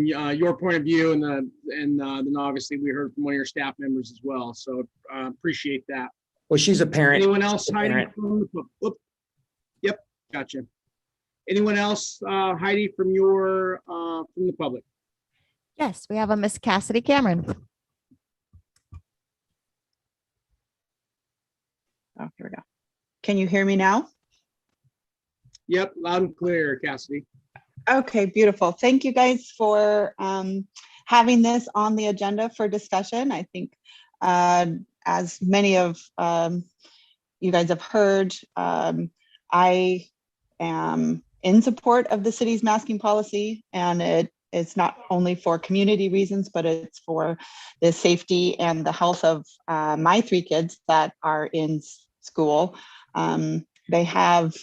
your point of view, and then obviously we heard from one of your staff members as well. So appreciate that. Well, she's a parent. Anyone else, Heidi? Yep, gotcha. Anyone else, Heidi, from the public? Yes, we have a Miss Cassidy Cameron. Oh, here we go. Can you hear me now? Yep, loud and clear, Cassidy. Okay, beautiful. Thank you guys for having this on the agenda for discussion. I think as many of you guys have heard, I am in support of the city's masking policy, and it's not only for community reasons, but it's for the safety and the health of my 3 kids that are in school. They have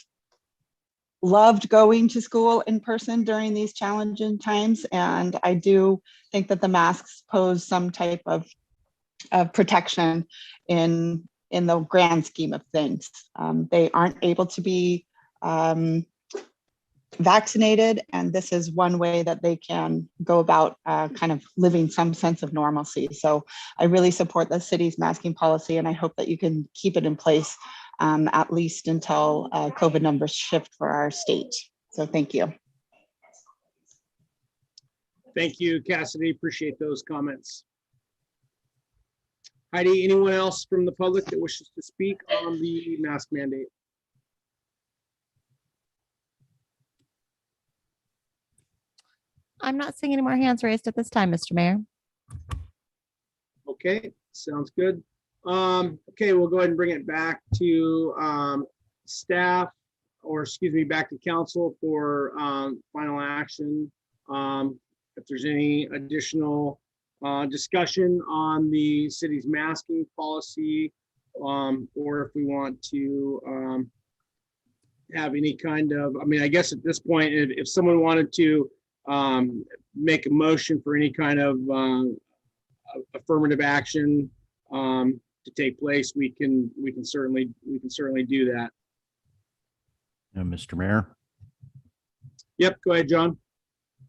loved going to school in person during these challenging times. And I do think that the masks pose some type of protection in the grand scheme of things. They aren't able to be vaccinated, and this is one way that they can go about kind of living some sense of normalcy. So I really support the city's masking policy, and I hope that you can keep it in place at least until COVID numbers shift for our state. So thank you. Thank you, Cassidy. Appreciate those comments. Heidi, anyone else from the public that wishes to speak on the mask mandate? I'm not seeing any more hands raised at this time, Mr. Mayor. Okay, sounds good. Okay, we'll go ahead and bring it back to staff, or excuse me, back to council for final action. If there's any additional discussion on the city's masking policy, or if we want to have any kind of, I mean, I guess at this point, if someone wanted to make a motion for any kind of affirmative action to take place, we can certainly do that. Mr. Mayor? Yep, go ahead, John.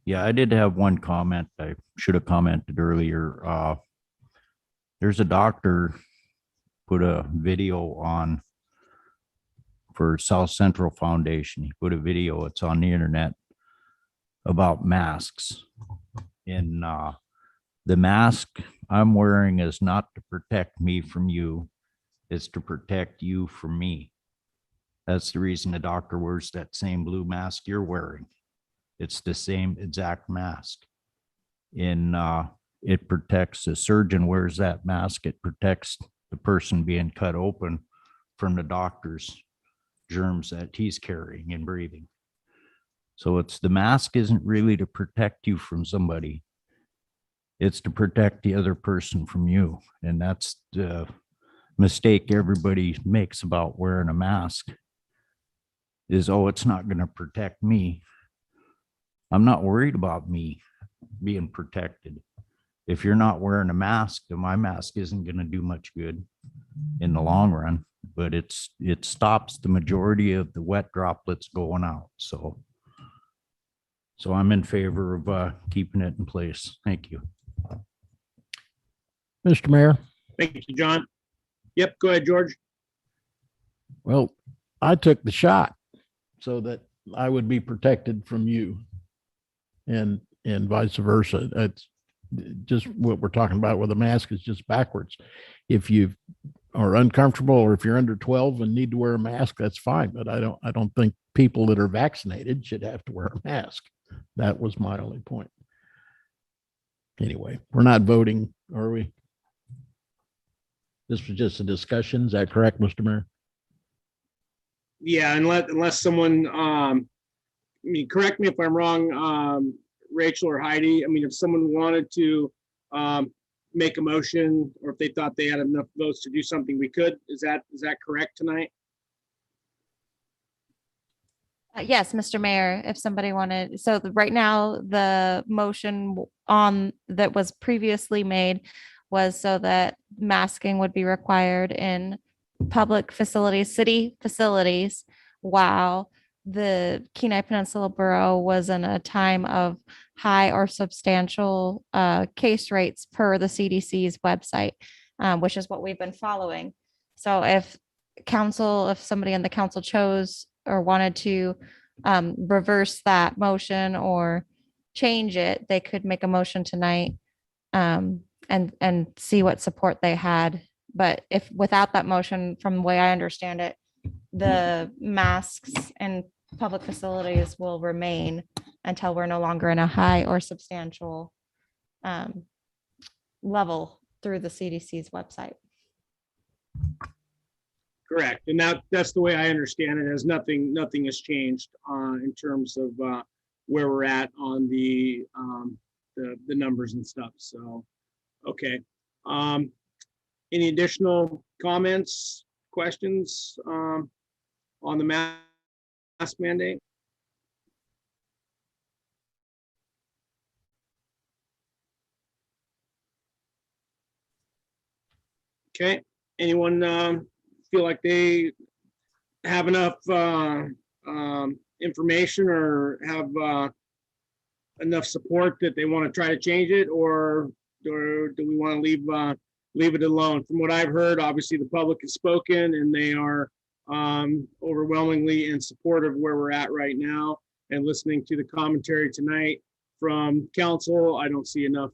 Yeah, I did have one comment. I should have commented earlier. There's a doctor put a video on for South Central Foundation. He put a video, it's on the internet, about masks. And the mask I'm wearing is not to protect me from you, it's to protect you from me. That's the reason the doctor wears that same blue mask you're wearing. It's the same exact mask. It protects, the surgeon wears that mask, it protects the person being cut open from the doctor's germs that he's carrying and breathing. So it's, the mask isn't really to protect you from somebody. It's to protect the other person from you. And that's the mistake everybody makes about wearing a mask is, oh, it's not going to protect me. I'm not worried about me being protected. If you're not wearing a mask, then my mask isn't going to do much good in the long run, but it stops the majority of the wet droplets going out. So I'm in favor of keeping it in place. Thank you. Mr. Mayor? Thank you, John. Yep, go ahead, George. Well, I took the shot so that I would be protected from you, and vice versa. It's just what we're talking about with a mask is just backwards. If you are uncomfortable, or if you're under 12 and need to wear a mask, that's fine. But I don't think people that are vaccinated should have to wear a mask. That was my only point. Anyway, we're not voting, are we? This was just a discussion. Is that correct, Mr. Mayor? Yeah, unless someone, I mean, correct me if I'm wrong, Rachel or Heidi. I mean, if someone wanted to make a motion, or if they thought they had enough votes to do something, we could. Is that correct tonight? Yes, Mr. Mayor, if somebody wanted, so right now, the motion on that was previously made was so that masking would be required in public facilities, city facilities, while the Kenai Peninsula Borough was in a time of high or substantial case rates per the CDC's website, which is what we've been following. So if somebody in the council chose or wanted to reverse that motion or change it, they could make a motion tonight and see what support they had. But if without that motion, from the way I understand it, the masks in public facilities will remain until we're no longer in a high or substantial level through the CDC's website. Correct, and that's the way I understand it. As nothing has changed in terms of where we're at on the numbers and stuff. So, okay. Any additional comments, questions on the mask mandate? Okay, anyone feel like they have enough information or have enough support that they want to try to change it, or do we want to leave it alone? From what I've heard, obviously the public has spoken and they are overwhelmingly in support of where we're at right now. And listening to the commentary tonight from council, I don't see enough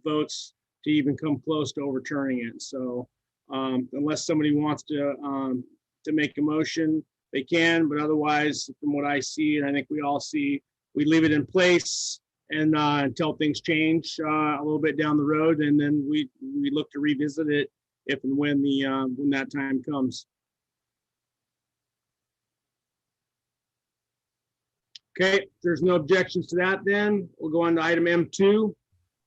votes to even come close to overturning it. So unless somebody wants to make a motion, they can, but otherwise, from what I see, and I think we all see, we leave it in place and until things change a little bit down the road, and then we look to revisit it if and when that time comes. Okay, if there's no objections to that, then we'll go on to item M2,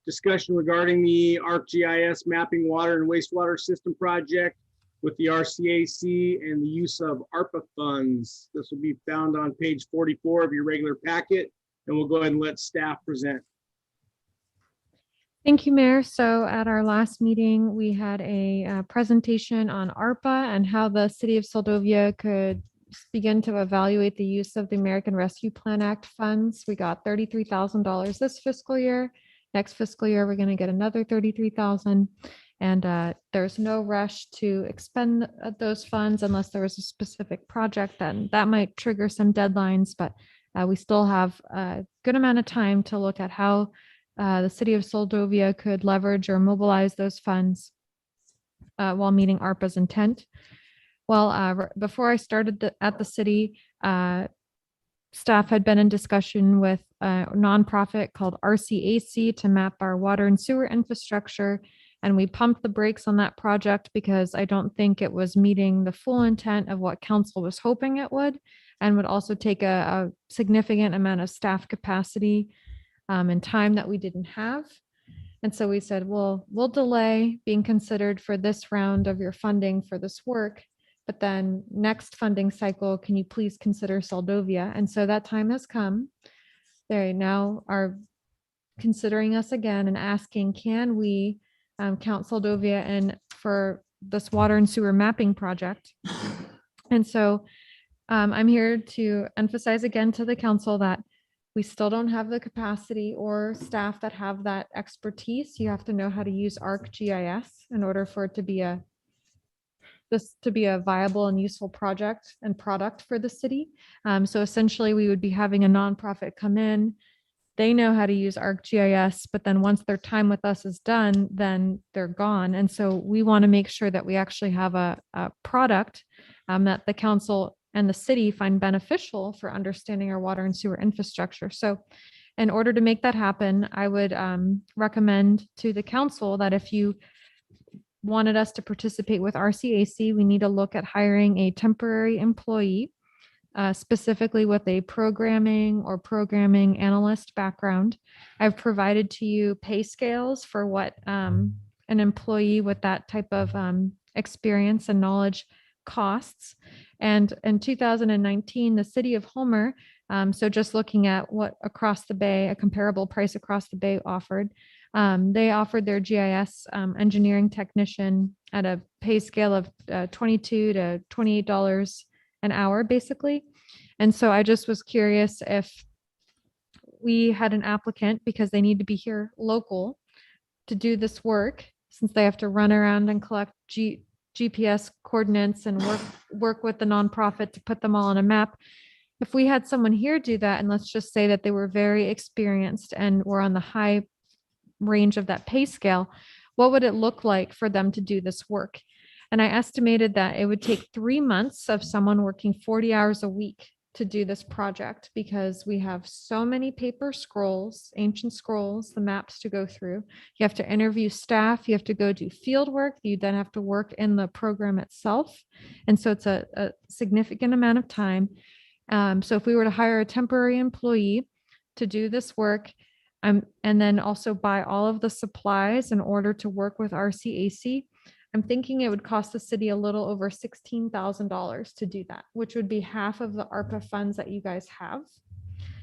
discussion regarding the Arcgis mapping water and wastewater system project with the RCAC and the use of Arpa funds. This will be found on page 44 of your regular packet, and we'll go ahead and let staff present. Thank you, Mayor. So at our last meeting, we had a presentation on ARPA and how the city of Seldovia could begin to evaluate the use of the American Rescue Plan Act funds. We got $33,000 this fiscal year. Next fiscal year, we're going to get another $33,000. And there's no rush to expend those funds unless there was a specific project, then that might trigger some deadlines, but we still have a good amount of time to look at how the city of Seldovia could leverage or mobilize those funds while meeting ARPA's intent. Well, before I started at the city, staff had been in discussion with a nonprofit called RCAC to map our water and sewer infrastructure. And we pumped the brakes on that project because I don't think it was meeting the full intent of what council was hoping it would, and would also take a significant amount of staff capacity and time that we didn't have. And so we said, well, we'll delay being considered for this round of your funding for this work. But then next funding cycle, can you please consider Seldovia? And so that time has come. They now are considering us again and asking, can we count Seldovia in for this water and sewer mapping project? And so I'm here to emphasize again to the council that we still don't have the capacity or staff that have that expertise. You have to know how to use Arcgis in order for it to be a viable and useful project and product for the city. So essentially we would be having a nonprofit come in. They know how to use Arcgis, but then once their time with us is done, then they're gone. And so we want to make sure that we actually have a product that the council and the city find beneficial for understanding our water and sewer infrastructure. So in order to make that happen, I would recommend to the council that if you wanted us to participate with RCAC, we need to look at hiring a temporary employee, specifically with a programming or programming analyst background. I've provided to you pay scales for what an employee with that type of experience and knowledge costs. And in 2019, the city of Homer, so just looking at what across the bay, a comparable price across the bay offered, they offered their GIS engineering technician at a pay scale of $22 to $28 an hour, basically. And so I just was curious if we had an applicant, because they need to be here local to do this work, since they have to run around and collect GPS coordinates and work with the nonprofit to put them all on a map. If we had someone here do that, and let's just say that they were very experienced and were on the high range of that pay scale, what would it look like for them to do this work? And I estimated that it would take 3 months of someone working 40 hours a week to do this project, because we have so many paper scrolls, ancient scrolls, the maps to go through. You have to interview staff, you have to go do field work, you then have to work in the program itself. And so it's a significant amount of time. So if we were to hire a temporary employee to do this work, and then also buy all of the supplies in order to work with RCAC, I'm thinking it would cost the city a little over $16,000 to do that, which would be half of the ARPA funds that you guys have.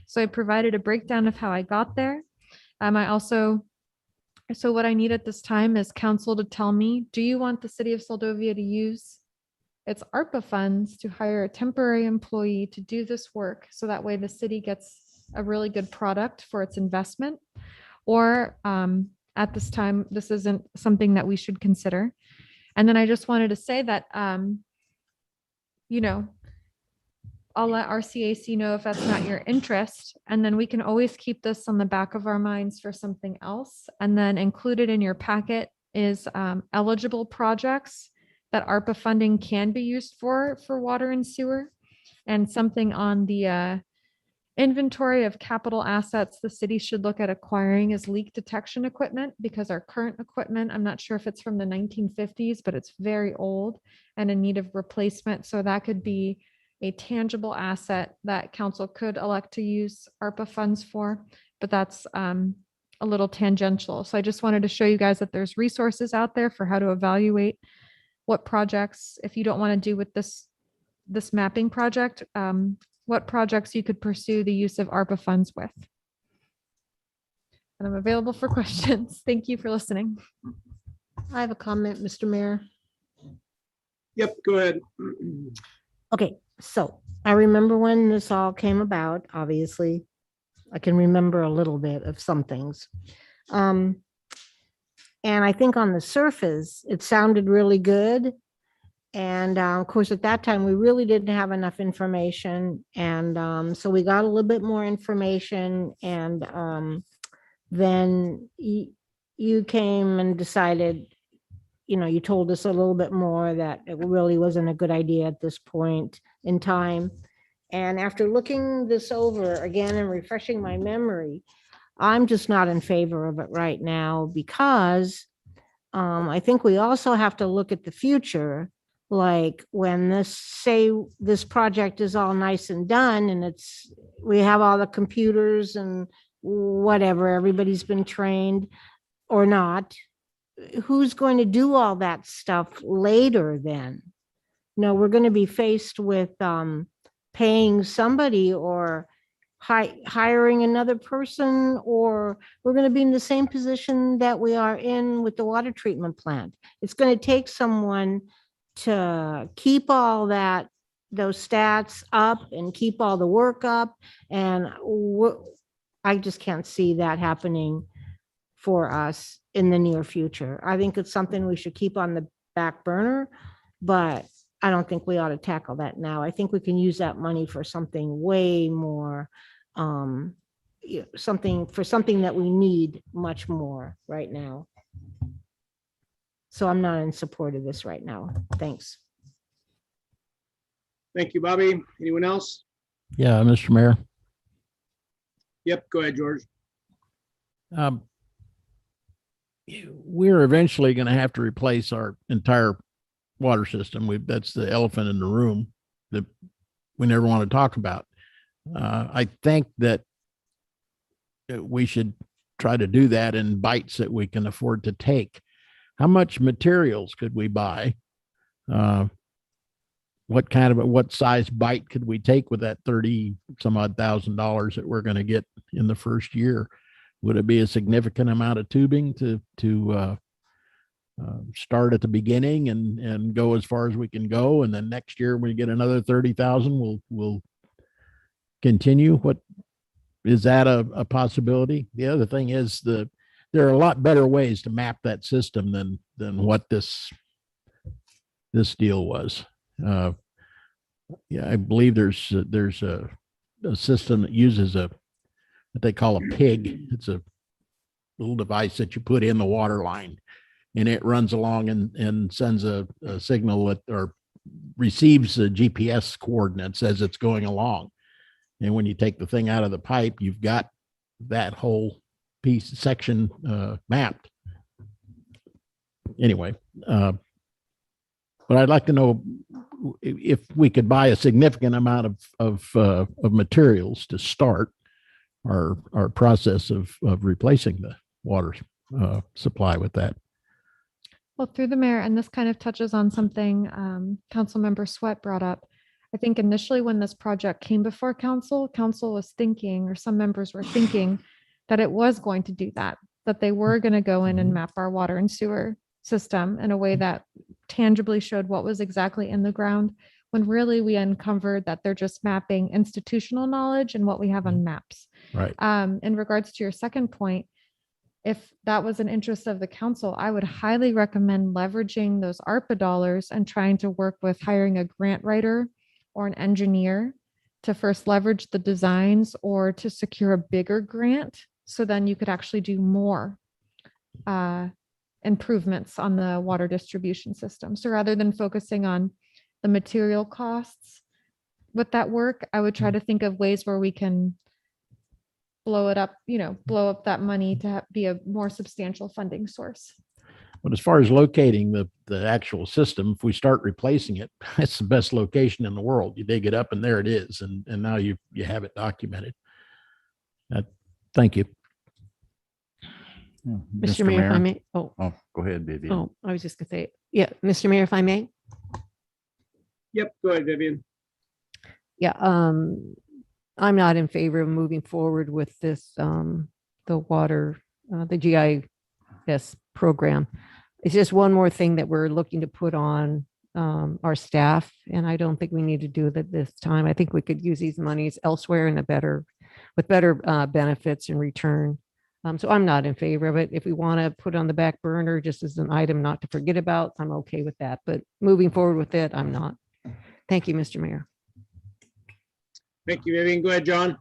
So I provided a breakdown of how I got there. I also So what I need at this time is council to tell me, do you want the city of Seldovia to use its ARPA funds to hire a temporary employee to do this work? So that way the city gets a really good product for its investment. Or at this time, this isn't something that we should consider. And then I just wanted to say that, you know, I'll let RCAC know if that's not your interest. And then we can always keep this on the back of our minds for something else. And then included in your packet is eligible projects that ARPA funding can be used for water and sewer. And something on the inventory of capital assets the city should look at acquiring is leak detection equipment, because our current equipment, I'm not sure if it's from the 1950s, but it's very old and in need of replacement. So that could be a tangible asset that council could elect to use ARPA funds for, but that's a little tangential. So I just wanted to show you guys that there's resources out there for how to evaluate what projects, if you don't want to do with this mapping project, what projects you could pursue the use of ARPA funds with. And I'm available for questions. Thank you for listening. I have a comment, Mr. Mayor. Yep, go ahead. Okay, so I remember when this all came about, obviously. I can remember a little bit of some things. And I think on the surface, it sounded really good. And of course, at that time, we really didn't have enough information. And so we got a little bit more information. And then you came and decided, you know, you told us a little bit more that it really wasn't a good idea at this point in time. And after looking this over again and refreshing my memory, I'm just not in favor of it right now, because I think we also have to look at the future. Like when this project is all nice and done and we have all the computers and whatever, everybody's been trained or not, who's going to do all that stuff later then? No, we're going to be faced with paying somebody or hiring another person, or we're going to be in the same position that we are in with the water treatment plant. It's going to take someone to keep all those stats up and keep all the work up. And I just can't see that happening for us in the near future. I think it's something we should keep on the back burner, but I don't think we ought to tackle that now. I think we can use that money for something way more, something that we need much more right now. So I'm not in support of this right now. Thanks. Thank you, Bobby. Anyone else? Yeah, Mr. Mayor. Yep, go ahead, George. We're eventually going to have to replace our entire water system. That's the elephant in the room that we never want to talk about. I think that we should try to do that in bites that we can afford to take. How much materials could we buy? What size bite could we take with that $30,000 that we're going to get in the first year? Would it be a significant amount of tubing to start at the beginning and go as far as we can go, and then next year when we get another 30,000, we'll continue? What is that a possibility? The other thing is there are a lot better ways to map that system than what this deal was. Yeah, I believe there's a system that uses what they call a pig. It's a little device that you put in the water line, and it runs along and sends a signal or receives a GPS coordinates as it's going along. And when you take the thing out of the pipe, you've got that whole section mapped. Anyway, but I'd like to know if we could buy a significant amount of materials to start our process of replacing the water supply with that. Well, through the mayor, and this kind of touches on something Councilmember Sweat brought up. I think initially when this project came before council was thinking, or some members were thinking, that it was going to do that. that they were going to go in and map our water and sewer system in a way that tangibly showed what was exactly in the ground, when really we uncovered that they're just mapping institutional knowledge and what we have on maps. Right. In regards to your second point, if that was an interest of the council, I would highly recommend leveraging those ARPA dollars and trying to work with hiring a grant writer or an engineer to first leverage the designs or to secure a bigger grant. So then you could actually do more improvements on the water distribution system. So rather than focusing on the material costs with that work, I would try to think of ways where we can blow it up, blow up that money to be a more substantial funding source. But as far as locating the actual system, if we start replacing it, it's the best location in the world. You dig it up and there it is. And now you have it documented. Thank you. Mr. Mayor, if I may. Oh, Go ahead, Vivian. oh, I was just gonna say, yeah, Mr. Mayor, if I may. Yep, go ahead, Vivian. Yeah, I'm not in favor of moving forward with this, the water, the GIS program. It's just one more thing that we're looking to put on our staff, and I don't think we need to do that this time. I think we could use these monies elsewhere in with better benefits in return. So I'm not in favor of it. If we want to put on the back burner just as an item not to forget about, I'm okay with that. But moving forward with it, I'm not. Thank you, Mr. Mayor. Thank you, Vivian. Go ahead, John.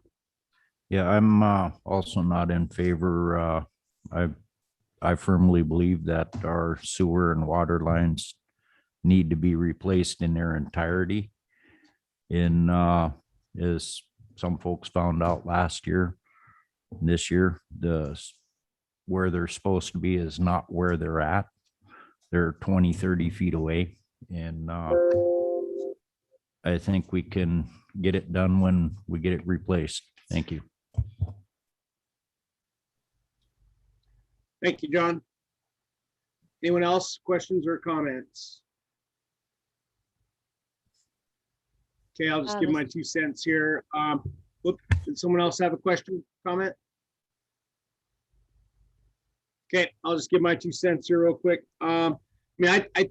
Yeah, I'm also not in favor. I firmly believe that our sewer and water lines need to be replaced in their entirety. As some folks found out last year, this year, where they're supposed to be is not where they're at. They're 20, 30 feet away. And I think we can get it done when we get it replaced. Thank you. Thank you, John. Anyone else, questions or comments? Okay, I'll just give my 2 cents here. Did someone else have a question, comment? Okay, I'll just give my 2 cents here real quick. I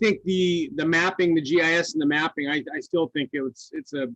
think the mapping, the GIS and the mapping, I still think it's a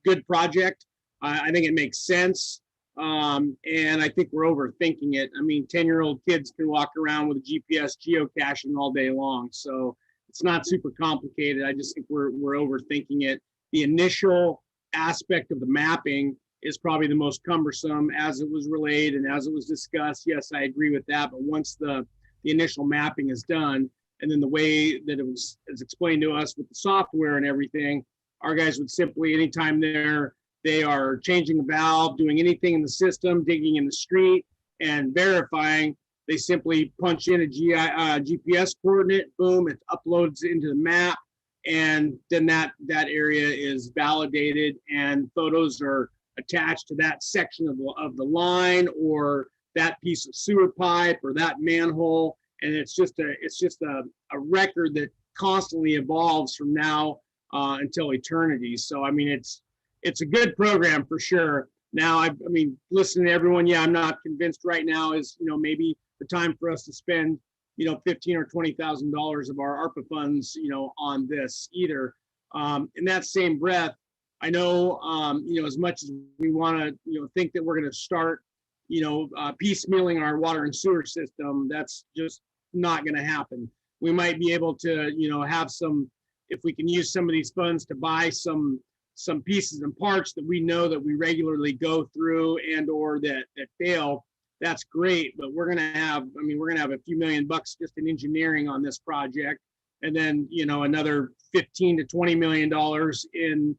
good project. I think it makes sense. And I think we're overthinking it. 10-year-old kids can walk around with a GPS geocaching all day long. So it's not super complicated. I just think we're overthinking it. The initial aspect of the mapping is probably the most cumbersome as it was relayed and as it was discussed. Yes, I agree with that. But once the initial mapping is done, and then the way that it was explained to us with the software and everything, our guys would simply, anytime they are changing a valve, doing anything in the system, digging in the street and verifying, they simply punch in a GPS coordinate, boom, it uploads into the map. And then that area is validated and photos are attached to that section of the line or that piece of sewer pipe or that manhole. And it's just a record that constantly evolves from now until eternity. So, it's a good program for sure. Now, listening to everyone, yeah, I'm not convinced right now is, maybe the time for us to spend, $15,000 or $20,000 of our ARPA funds, on this either. In that same breath, I know, as much as we want to, think that we're going to start, piecemealing our water and sewer system, that's just not going to happen. We might be able to, have some, if we can use some of these funds to buy some pieces and parts that we know that we regularly go through and or that fail, that's great. But we're gonna have a few $1 million just in engineering on this project, and then another $15 to $20 million in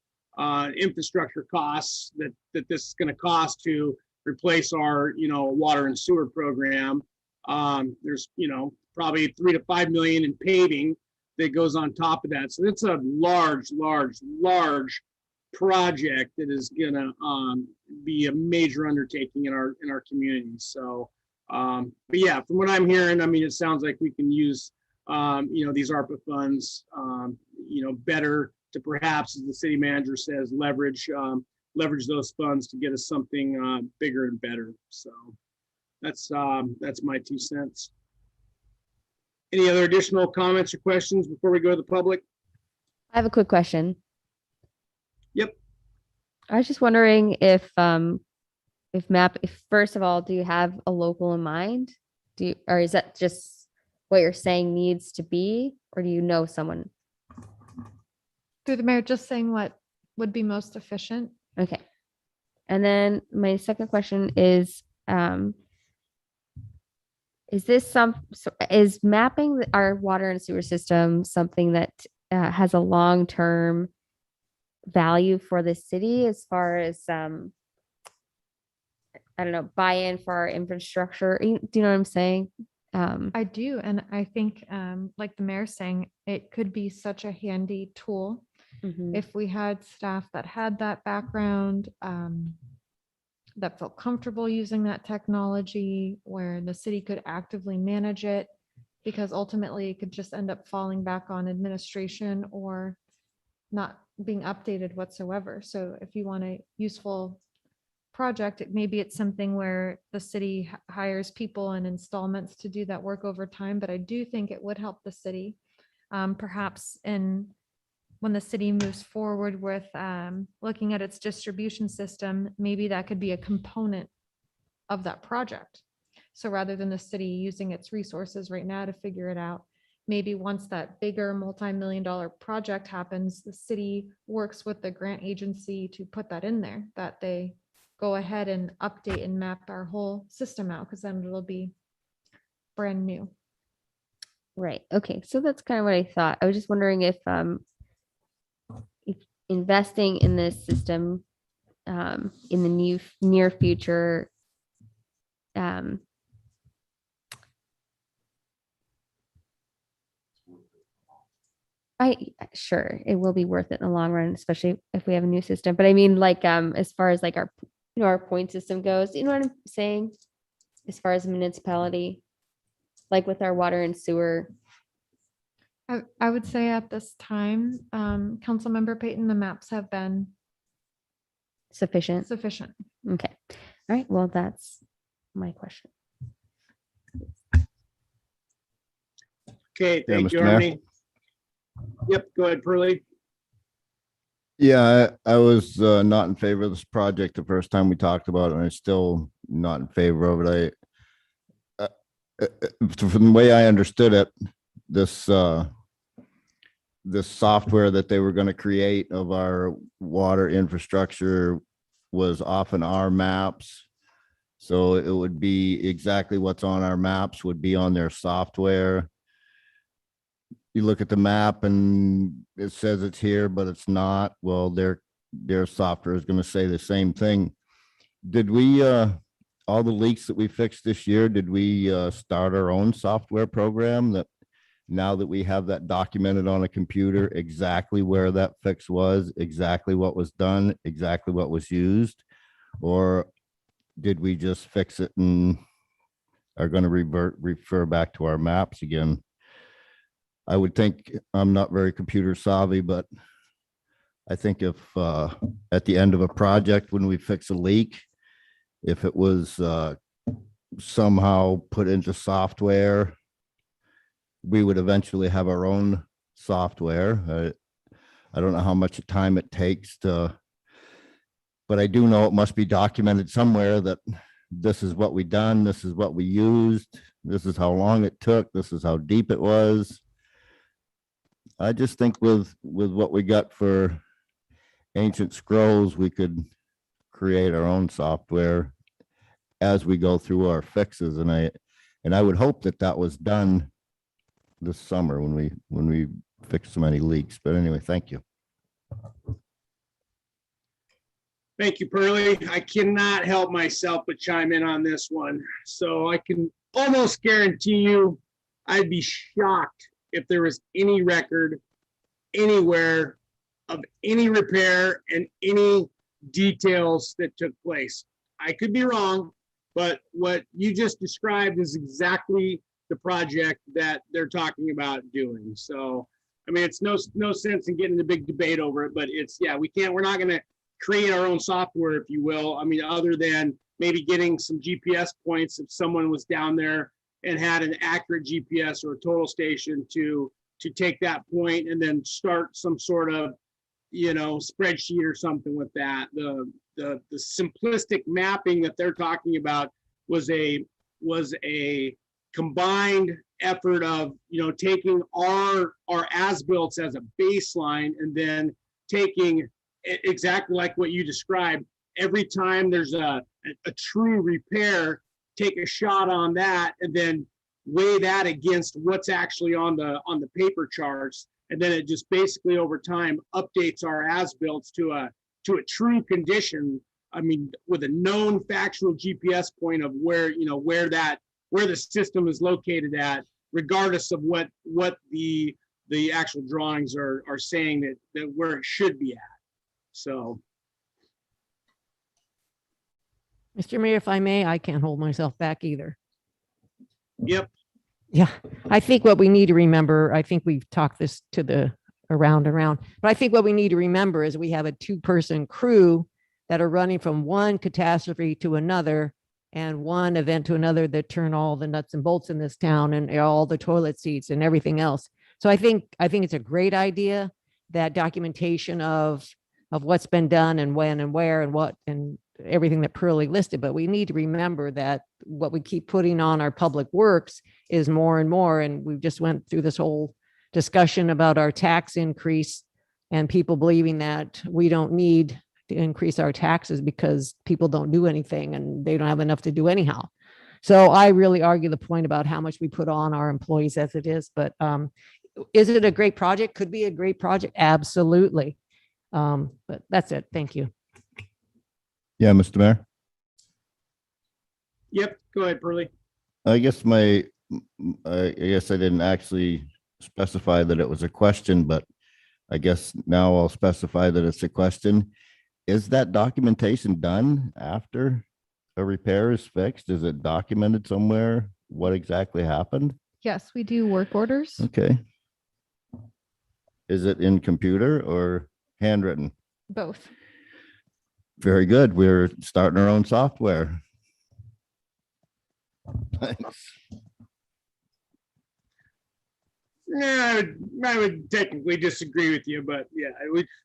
infrastructure costs that this is going to cost to replace our water and sewer program. There's probably $3 to $5 million in paving that goes on top of that. So it's a large project that is gonna be a major undertaking in our community. So, but yeah, from what I'm hearing, it sounds like we can use these ARPA funds, better to perhaps, as the city manager says, leverage those funds to get us something bigger and better. So, That's my 2 cents. Any other additional comments or questions before we go to the public? I have a quick question. Yep. I was just wondering if first of all, do you have a local in mind? Or is that just what you're saying needs to be, or do you know someone? Through the mayor, just saying what would be most efficient. Okay. And then my second question is is mapping our water and sewer system something that has a long-term value for the city as far as I don't know, buy-in for our infrastructure? Do you know what I'm saying? I do. And I think, like the mayor's saying, it could be such a handy tool Mhm. if we had staff that had that background, that felt comfortable using that technology, where the city could actively manage it, because ultimately it could just end up falling back on administration or not being updated whatsoever. So if you want a useful project, maybe it's something where the city hires people in installments to do that work over time. But I do think it would help the city, perhaps when the city moves forward with looking at its distribution system, maybe that could be a component of that project. So rather than the city using its resources right now to figure it out, maybe once that bigger multi-million-dollar project happens, the city works with the grant agency to put that in there, that they go ahead and update and map our whole system out, because then it'll be brand new. Right. Okay. So that's kind of what I thought. I was just wondering if investing in this system in the near future sure, it will be worth it in the long run, especially if we have a new system. But I mean, like, as far as like our point system goes, you know what I'm saying? As far as municipality, like with our water and sewer. I would say at this time, Councilmember Payton, the maps have been Sufficient. Okay. All right. Well, that's my question. Okay, Yeah, thank you, Mr. Mayor. Army. Yep, go ahead, Pearlie. Yeah, I was not in favor of this project the first time we talked about it, and I'm still not in favor of it. From the way I understood it, this software that they were going to create of our water infrastructure was often our maps. So it would be exactly what's on our maps would be on their software. You look at the map and it says it's here, but it's not. Well, their software is going to say the same thing. Did we, all the leaks that we fixed this year, did we start our own software program that now that we have that documented on a computer, exactly where that fix was, exactly what was done, exactly what was used? Or did we just fix it and are going to refer back to our maps again? I would think, I'm not very computer savvy, but I think if at the end of a project, when we fix a leak, if it was somehow put into software, we would eventually have our own software. I don't know how much time it takes to, but I do know it must be documented somewhere that this is what we done, this is what we used, this is how long it took, this is how deep it was. I just think with what we got for ancient scrolls, we could create our own software as we go through our fixes. And I would hope that that was done this summer when we fix so many leaks. But anyway, thank you. Thank you, Pearlie. I cannot help myself but chime in on this one. So I can almost guarantee you, I'd be shocked if there was any record anywhere of any repair and any details that took place. I could be wrong, but what you just described is exactly the project that they're talking about doing. So, I mean, it's no sense in getting a big debate over it, but it's, yeah, we're not going to create our own software, if you will. I mean, other than maybe getting some GPS points if someone was down there and had an accurate GPS or a total station to take that point and then start some sort of, spreadsheet or something with that. The simplistic mapping that they're talking about was a combined effort of, taking our as-built as a baseline and then taking exactly like what you described. Every time there's a true repair, take a shot on that and then weigh that against what's actually on the paper charts. And then it just basically over time updates our as-built to a true condition. I mean, with a known factual GPS point of where the system is located at, regardless of what the actual drawings are saying that where it should be at. So. Mr. Mayor, if I may, I can't hold myself back either. Yep. Yeah, I think what we need to remember, I think we've talked this to around, but I think what we need to remember is we have a 2-person crew that are running from one catastrophe to another and one event to another that turn all the nuts and bolts in this town and all the toilet seats and everything else. So I think it's a great idea, that documentation of what's been done and when and where and what and everything that Pearlie listed. But we need to remember that what we keep putting on our public works is more and more. And we just went through this whole discussion about our tax increase and people believing that we don't need to increase our taxes because people don't do anything and they don't have enough to do anyhow. So I really argue the point about how much we put on our employees as it is. But is it a great project? Could be a great project. Absolutely. But that's it. Thank you. Yeah, Mr. Mayor. Yep. Go ahead, Pearlie. I guess I didn't actually specify that it was a question, but I guess now I'll specify that it's a question. Is that documentation done after a repair is fixed? Is it documented somewhere what exactly happened? Yes, we do work orders. Okay. Is it in computer or handwritten? Both. Very good. We're starting our own software. Thanks. Yeah, I would technically disagree with you, but yeah,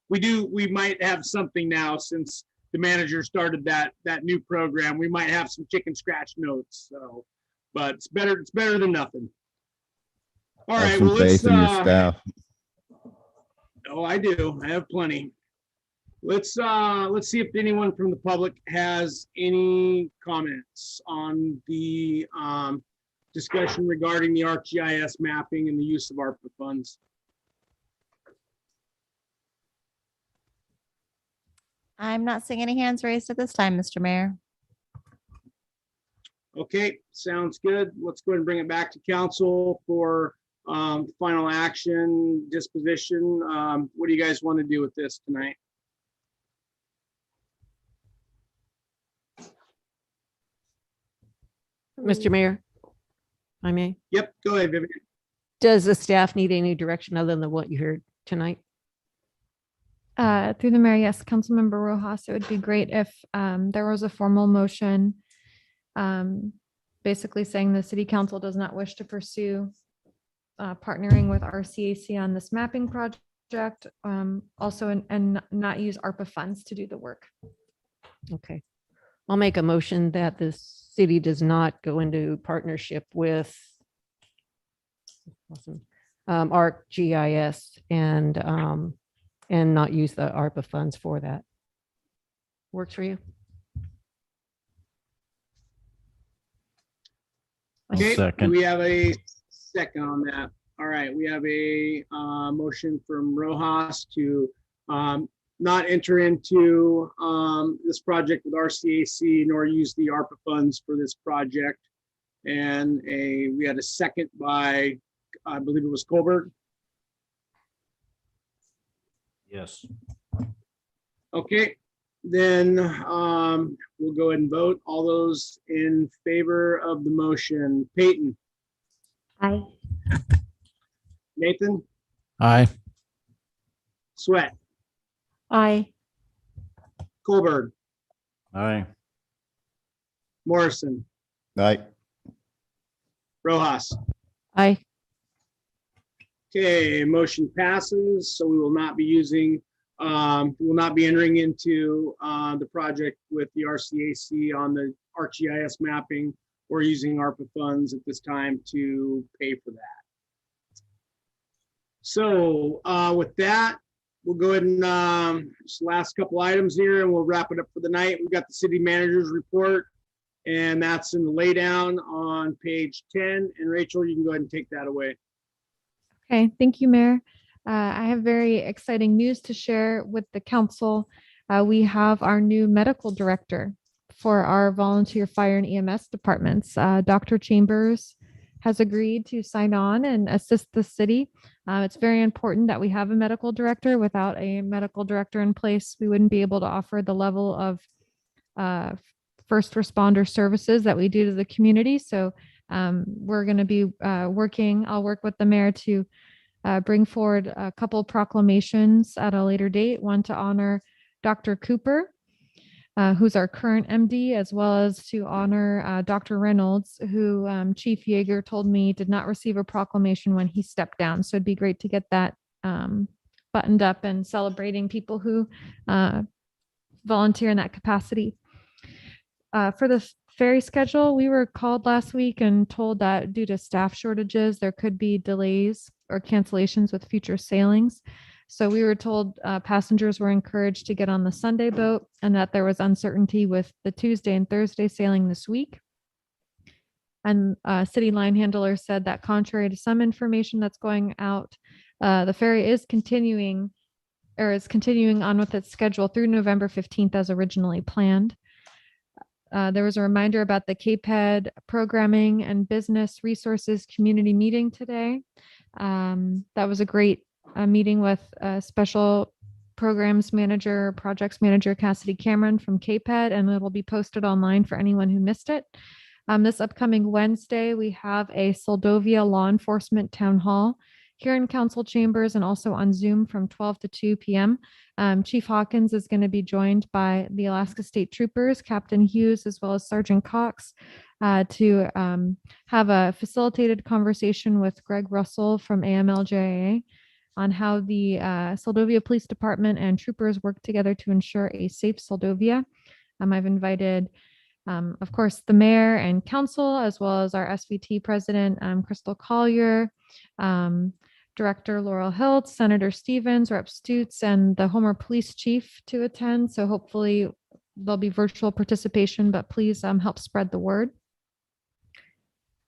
we might have something now since the manager started that new program. We might have some chicken scratch notes. So, but it's better than nothing. All Have right, some well, let's faith in your staff. Oh, I do. I have plenty. Let's see if anyone from the public has any comments on the discussion regarding the ArcGIS mapping and the use of ARPA funds. I'm not seeing any hands raised at this time, Mr. Mayor. Okay, sounds good. Let's go ahead and bring it back to council for final action disposition. What do you guys want to do with this tonight? Mr. Mayor, I may. Yep, go ahead, Vivian. Does the staff need any direction other than what you heard tonight? Through the mayor, yes, Councilmember Rojas, it would be great if there was a formal motion basically saying the city council does not wish to pursue partnering with Rcac on this mapping project, also and not use ARPA funds to do the work. Okay. I'll make a motion that the city does not go into partnership with Arcgis and not use the ARPA funds for that. Works for you? Okay, do second. we have a second on that? All right, we have a motion from Rojas to not enter into this project with Rcac nor use the ARPA funds for this project. And we had a second by, I believe it was Colbert. Yes. Okay, then we'll go ahead and vote. All those in favor of the motion, Peyton, Aye. Nathan, Aye. Sweat, Aye. Colbert, Aye. Morrison, Aye. Rojas. Aye. Okay, motion passes, so we will not be using, we will not be entering into the project with the RCAC on the ArcGIS mapping or using ARPA funds at this time to pay for that. So with that, we'll go ahead and just last couple items here and we'll wrap it up for the night. We've got the city manager's report and that's in the laydown on page 10. And Rachel, you can go ahead and take that away. Okay, thank you, Mayor. I have very exciting news to share with the council. We have our new medical director for our volunteer fire and EMS departments. Dr. Chambers has agreed to sign on and assist the city. It's very important that we have a medical director. Without a medical director in place, we wouldn't be able to offer the level of first responder services that we do to the community. So we're going to be working, I'll work with the mayor to bring forward a couple proclamations at a later date, one to honor Dr. Cooper, who's our current MD, as well as to honor Dr. Reynolds, who Chief Yeager told me did not receive a proclamation when he stepped down. So it'd be great to get that buttoned up and celebrating people who volunteer in that capacity. For the ferry schedule, we were called last week and told that due to staff shortages, there could be delays or cancellations with future sailings. So we were told passengers were encouraged to get on the Sunday boat and that there was uncertainty with the Tuesday and Thursday sailing this week. And city line handler said that contrary to some information that's going out, the ferry is continuing on with its schedule through November 15th as originally planned. There was a reminder about the KPED programming and business resources community meeting today. That was a great meeting with special programs manager, projects manager Cassidy Cameron from KPED, and it will be posted online for anyone who missed it. This upcoming Wednesday, we have a Seldovia law enforcement town hall here in council chambers and also on Zoom from 12 to 2 p.m. Chief Hawkins is going to be joined by the Alaska State Troopers, Captain Hughes, as well as Sergeant Cox to have a facilitated conversation with Greg Russell from AMLJA on how the Seldovia Police Department and troopers work together to ensure a safe Seldovia. I've invited, of course, the mayor and council, as well as our SVT president, Crystal Collier, Director Laurel Hilt, Senator Stevens, Rep Stutz, and the Homer Police Chief to attend. So hopefully there'll be virtual participation, but please help spread the word.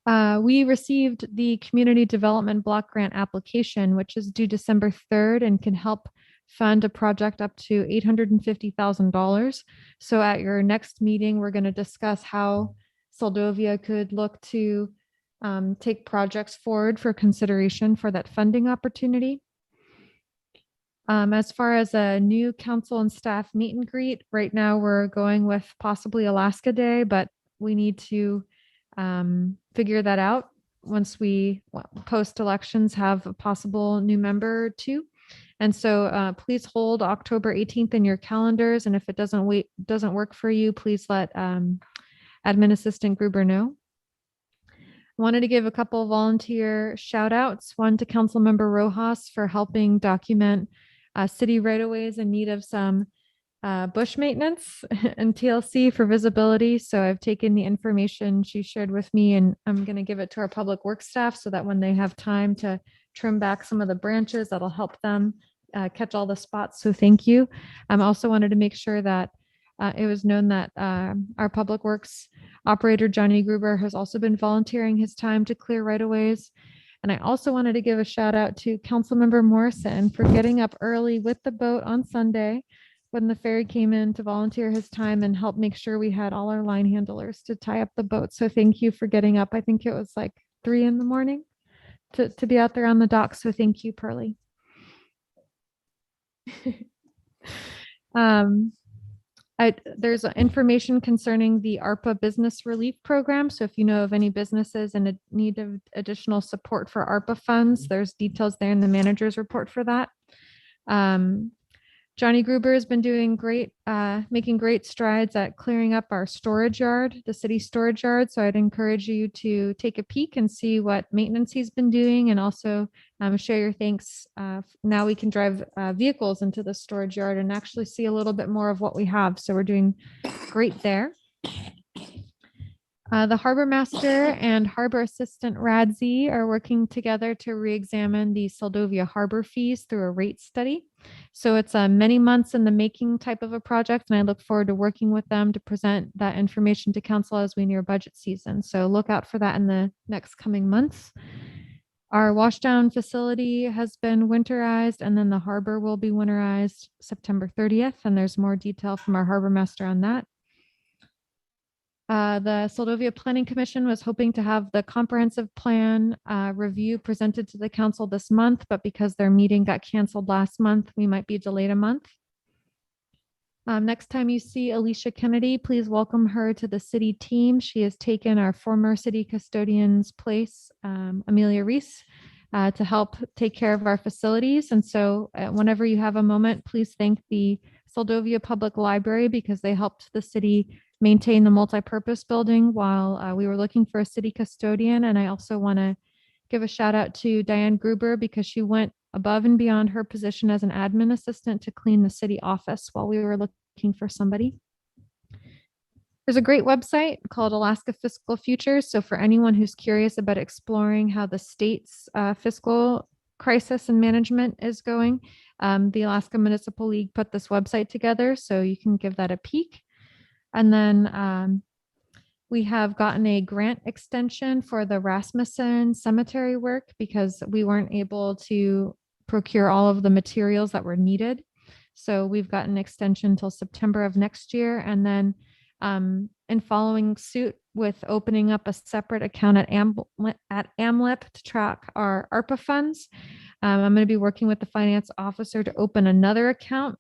We received the Community Development Block Grant application, which is due December 3rd and can help fund a project up to $850,000. So at your next meeting, we're going to discuss how Seldovia could look to take projects forward for consideration for that funding opportunity. As far as a new council and staff meet and greet, right now we're going with possibly Alaska Day, but we need to figure that out once we post-elections have a possible new member too. And so please hold October 18th in your calendars. And if it doesn't work for you, please let Admin Assistant Gruber know. Wanted to give a couple volunteer shout outs. One to Councilmember Rojas for helping document city right-of-ways in need of some bush maintenance and TLC for visibility. So I've taken the information she shared with me and I'm going to give it to our public works staff so that when they have time to trim back some of the branches, that'll help them catch all the spots. So thank you. I also wanted to make sure that it was known that our public works operator, Johnny Gruber, has also been volunteering his time to clear right-of-ways. And I also wanted to give a shout out to Councilmember Morrison for getting up early with the boat on Sunday when the ferry came in to volunteer his time and help make sure we had all our line handlers to tie up the boat. So thank you for getting up. I think it was like 3 a.m. to be out there on the dock. So thank you, Pearly. There's information concerning the Arpa Business Relief Program. So if you know of any businesses in need of additional support for Arpa funds, there's details there in the manager's report for that. Johnny Gruber has been doing great, making great strides at clearing up our storage yard, the city storage yard. So I'd encourage you to take a peek and see what maintenance he's been doing, and also share your thanks. Now we can drive vehicles into the storage yard and actually see a little bit more of what we have. So we're doing great there. The harbor master and harbor assistant Radzi are working together to re-examine the Seldovia harbor fees through a rate study. So it's a many months in the making type of a project, and I look forward to working with them to present that information to council as we near budget season. So look out for that in the next coming months. Our washdown facility has been winterized, and then the harbor will be winterized September 30th, and there's more detail from our harbor master on that. The Seldovia Planning Commission was hoping to have the comprehensive plan review presented to the council this month, but because their meeting got canceled last month, we might be delayed a month. Next time you see Alicia Kennedy, please welcome her to the city team. She has taken our former city custodian's place, Amelia Reese, to help take care of our facilities. And so whenever you have a moment, please thank the Seldovia Public Library, because they helped the city maintain the multi-purpose building while we were looking for a city custodian. And I also want to give a shout out to Diane Gruber, because she went above and beyond her position as an admin assistant to clean the city office while we were looking for somebody. There's a great website called Alaska Fiscal Futures. So for anyone who's curious about exploring how the state's fiscal crisis and management is going, the Alaska Municipal League put this website together, so you can give that a peek. And then we have gotten a grant extension for the Rasmussen cemetery work because we weren't able to procure all of the materials that were needed. So we've got an extension until September of next year. And then in following suit with opening up a separate account at AMLIP to track our Arpa funds, I'm going to be working with the finance officer to open another account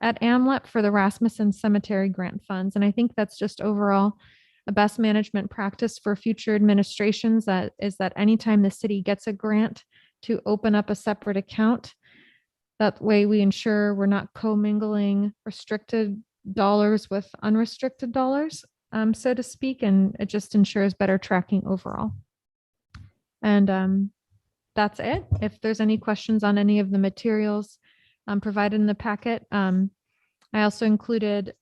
at AMLIP for the Rasmussen cemetery grant funds. And I think that's just overall a best management practice for future administrations, that is that anytime the city gets a grant, to open up a separate account. That way we ensure we're not commingling restricted dollars with unrestricted dollars, so to speak, and it just ensures better tracking overall. And that's it. If there's any questions on any of the materials provided in the packet, I also included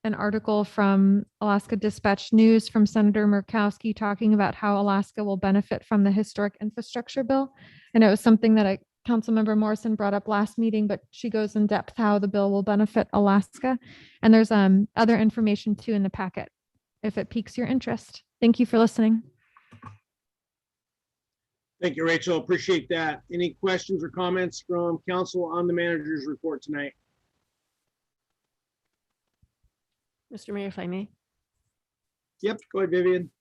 an article from Alaska Dispatch News from Senator Murkowski talking about how Alaska will benefit from the historic infrastructure bill. And it was something that Councilmember Morrison brought up last meeting, but she goes in depth how the bill will benefit Alaska. And there's other information too in the packet if it piques your interest. Thank you for listening. Thank you, Rachel. Appreciate that. Any questions or comments from council on the manager's report tonight? Mr. Mayor, if I may. Yep, go ahead, Vivian.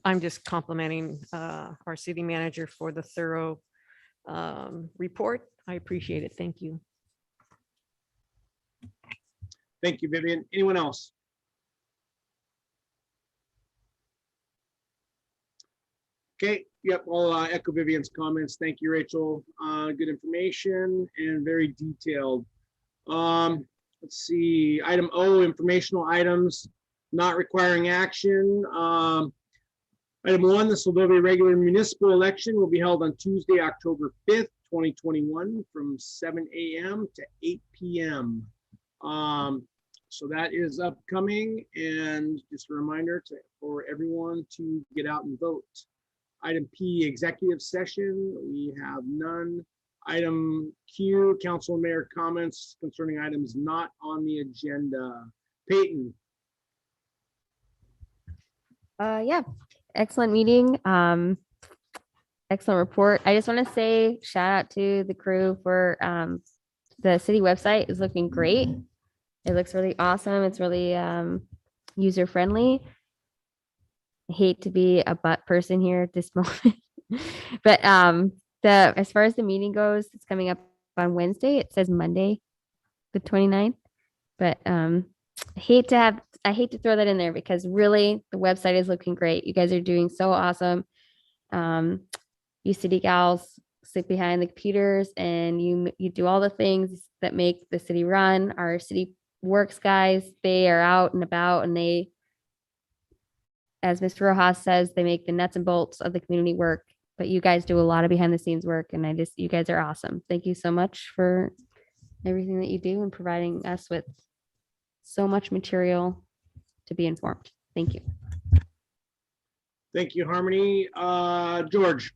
I'm just complimenting our city manager for the thorough report. I appreciate it. Thank you. Thank you, Vivian. Anyone else? Okay, yep, I'll echo Vivian's comments. Thank you, Rachel. Good information and very detailed. Let's see, item O, informational items not requiring action. Item 1, the Seldovia regular municipal election will be held on Tuesday, October 5th, 2021 from 7 a.m. to 8 p.m. So that is upcoming, and just a reminder for everyone to get out and vote. Item P, executive session, we have none. Item Q, council and mayor comments concerning items not on the agenda. Peyton. Yeah, excellent meeting. Excellent report. I just want to say shout out to the crew for the city website is looking great. It looks really awesome. It's really user friendly. I hate to be a butt person here at this moment, but as far as the meeting goes, it's coming up on Wednesday. It says Monday, the 29th, but I hate to throw that in there because really the website is looking great. You guys are doing so awesome. You city gals sit behind the computers and you do all the things that make the city run. Our city works guys, they are out and about, and they, as Mr. Rojas says, they make the nuts and bolts of the community work. But you guys do a lot of behind the scenes work, and you guys are awesome. Thank you so much for everything that you do and providing us with so much material to be informed. Thank you. Thank you, Harmony. George.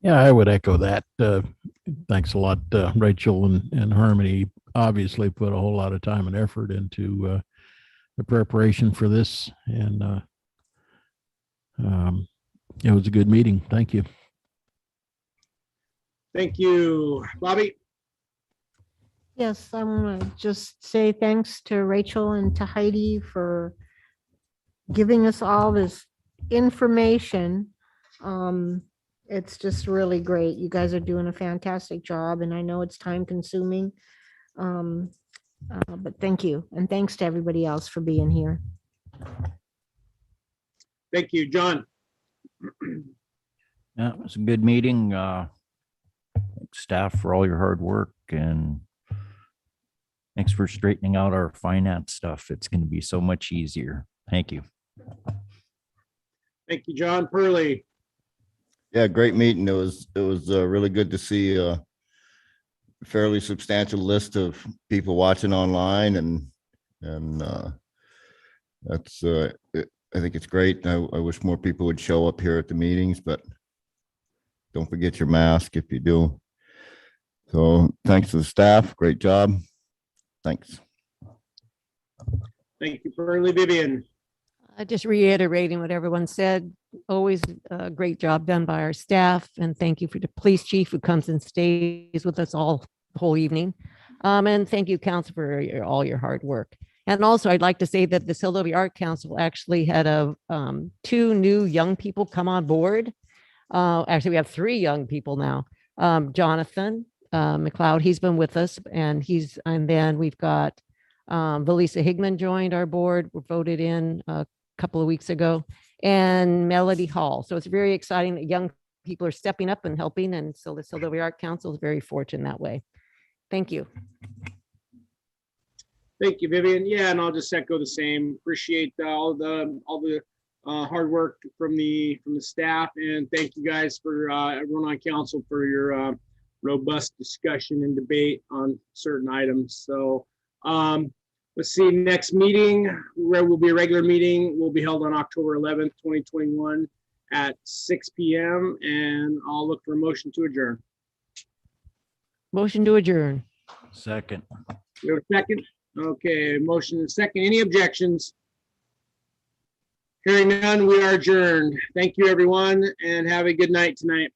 Yeah, I would echo that. Thanks a lot, Rachel and Harmony. Obviously put a whole lot of time and effort into the preparation for this, and it was a good meeting. Thank you. Thank you, Bobby. Yes, I want to just say thanks to Rachel and to Heidi for giving us all this information. It's just really great. You guys are doing a fantastic job, and I know it's time consuming. But thank you. And thanks to everybody else for being here. Thank you, John. Yeah, it was a good meeting. Thanks, staff, for all your hard work, and thanks for straightening out our finance stuff. It's going to be so much easier. Thank you. Thank you, John. Purley. Yeah, great meeting. It was really good to see a fairly substantial list of people watching online, and that's I think it's great. I wish more people would show up here at the meetings, but don't forget your mask if you do. So thanks to the staff. Great job. Thanks. Thank you, Purley. Vivian. Just reiterating what everyone said, always a great job done by our staff. And thank you for the police chief who comes and stays with us all the whole evening. And thank you, council, for all your hard work. And also, I'd like to say that the Seldovia Art Council actually had 2 new young people come on board. Actually, we have 3 young people now. Jonathan McLeod, he's been with us, and then we've got Valisa Higman joined our board, were voted in a couple of weeks ago, and Melody Hall. So it's very exciting that young people are stepping up and helping, and so the Seldovia Art Council is very fortunate that way. Thank you. Thank you, Vivian. Yeah, and I'll just echo the same. Appreciate all the hard work from the staff, and thank you guys for everyone on council for your robust discussion and debate on certain items. So let's see, next meeting will be a regular meeting. Will be held on October 11th, 2021 at 6 p.m. and I'll look for a motion to adjourn. Motion to adjourn. Second. We have a second? Okay, motion and second. Any objections? Hearing none, we are adjourned. Thank you, everyone, and have a good night tonight.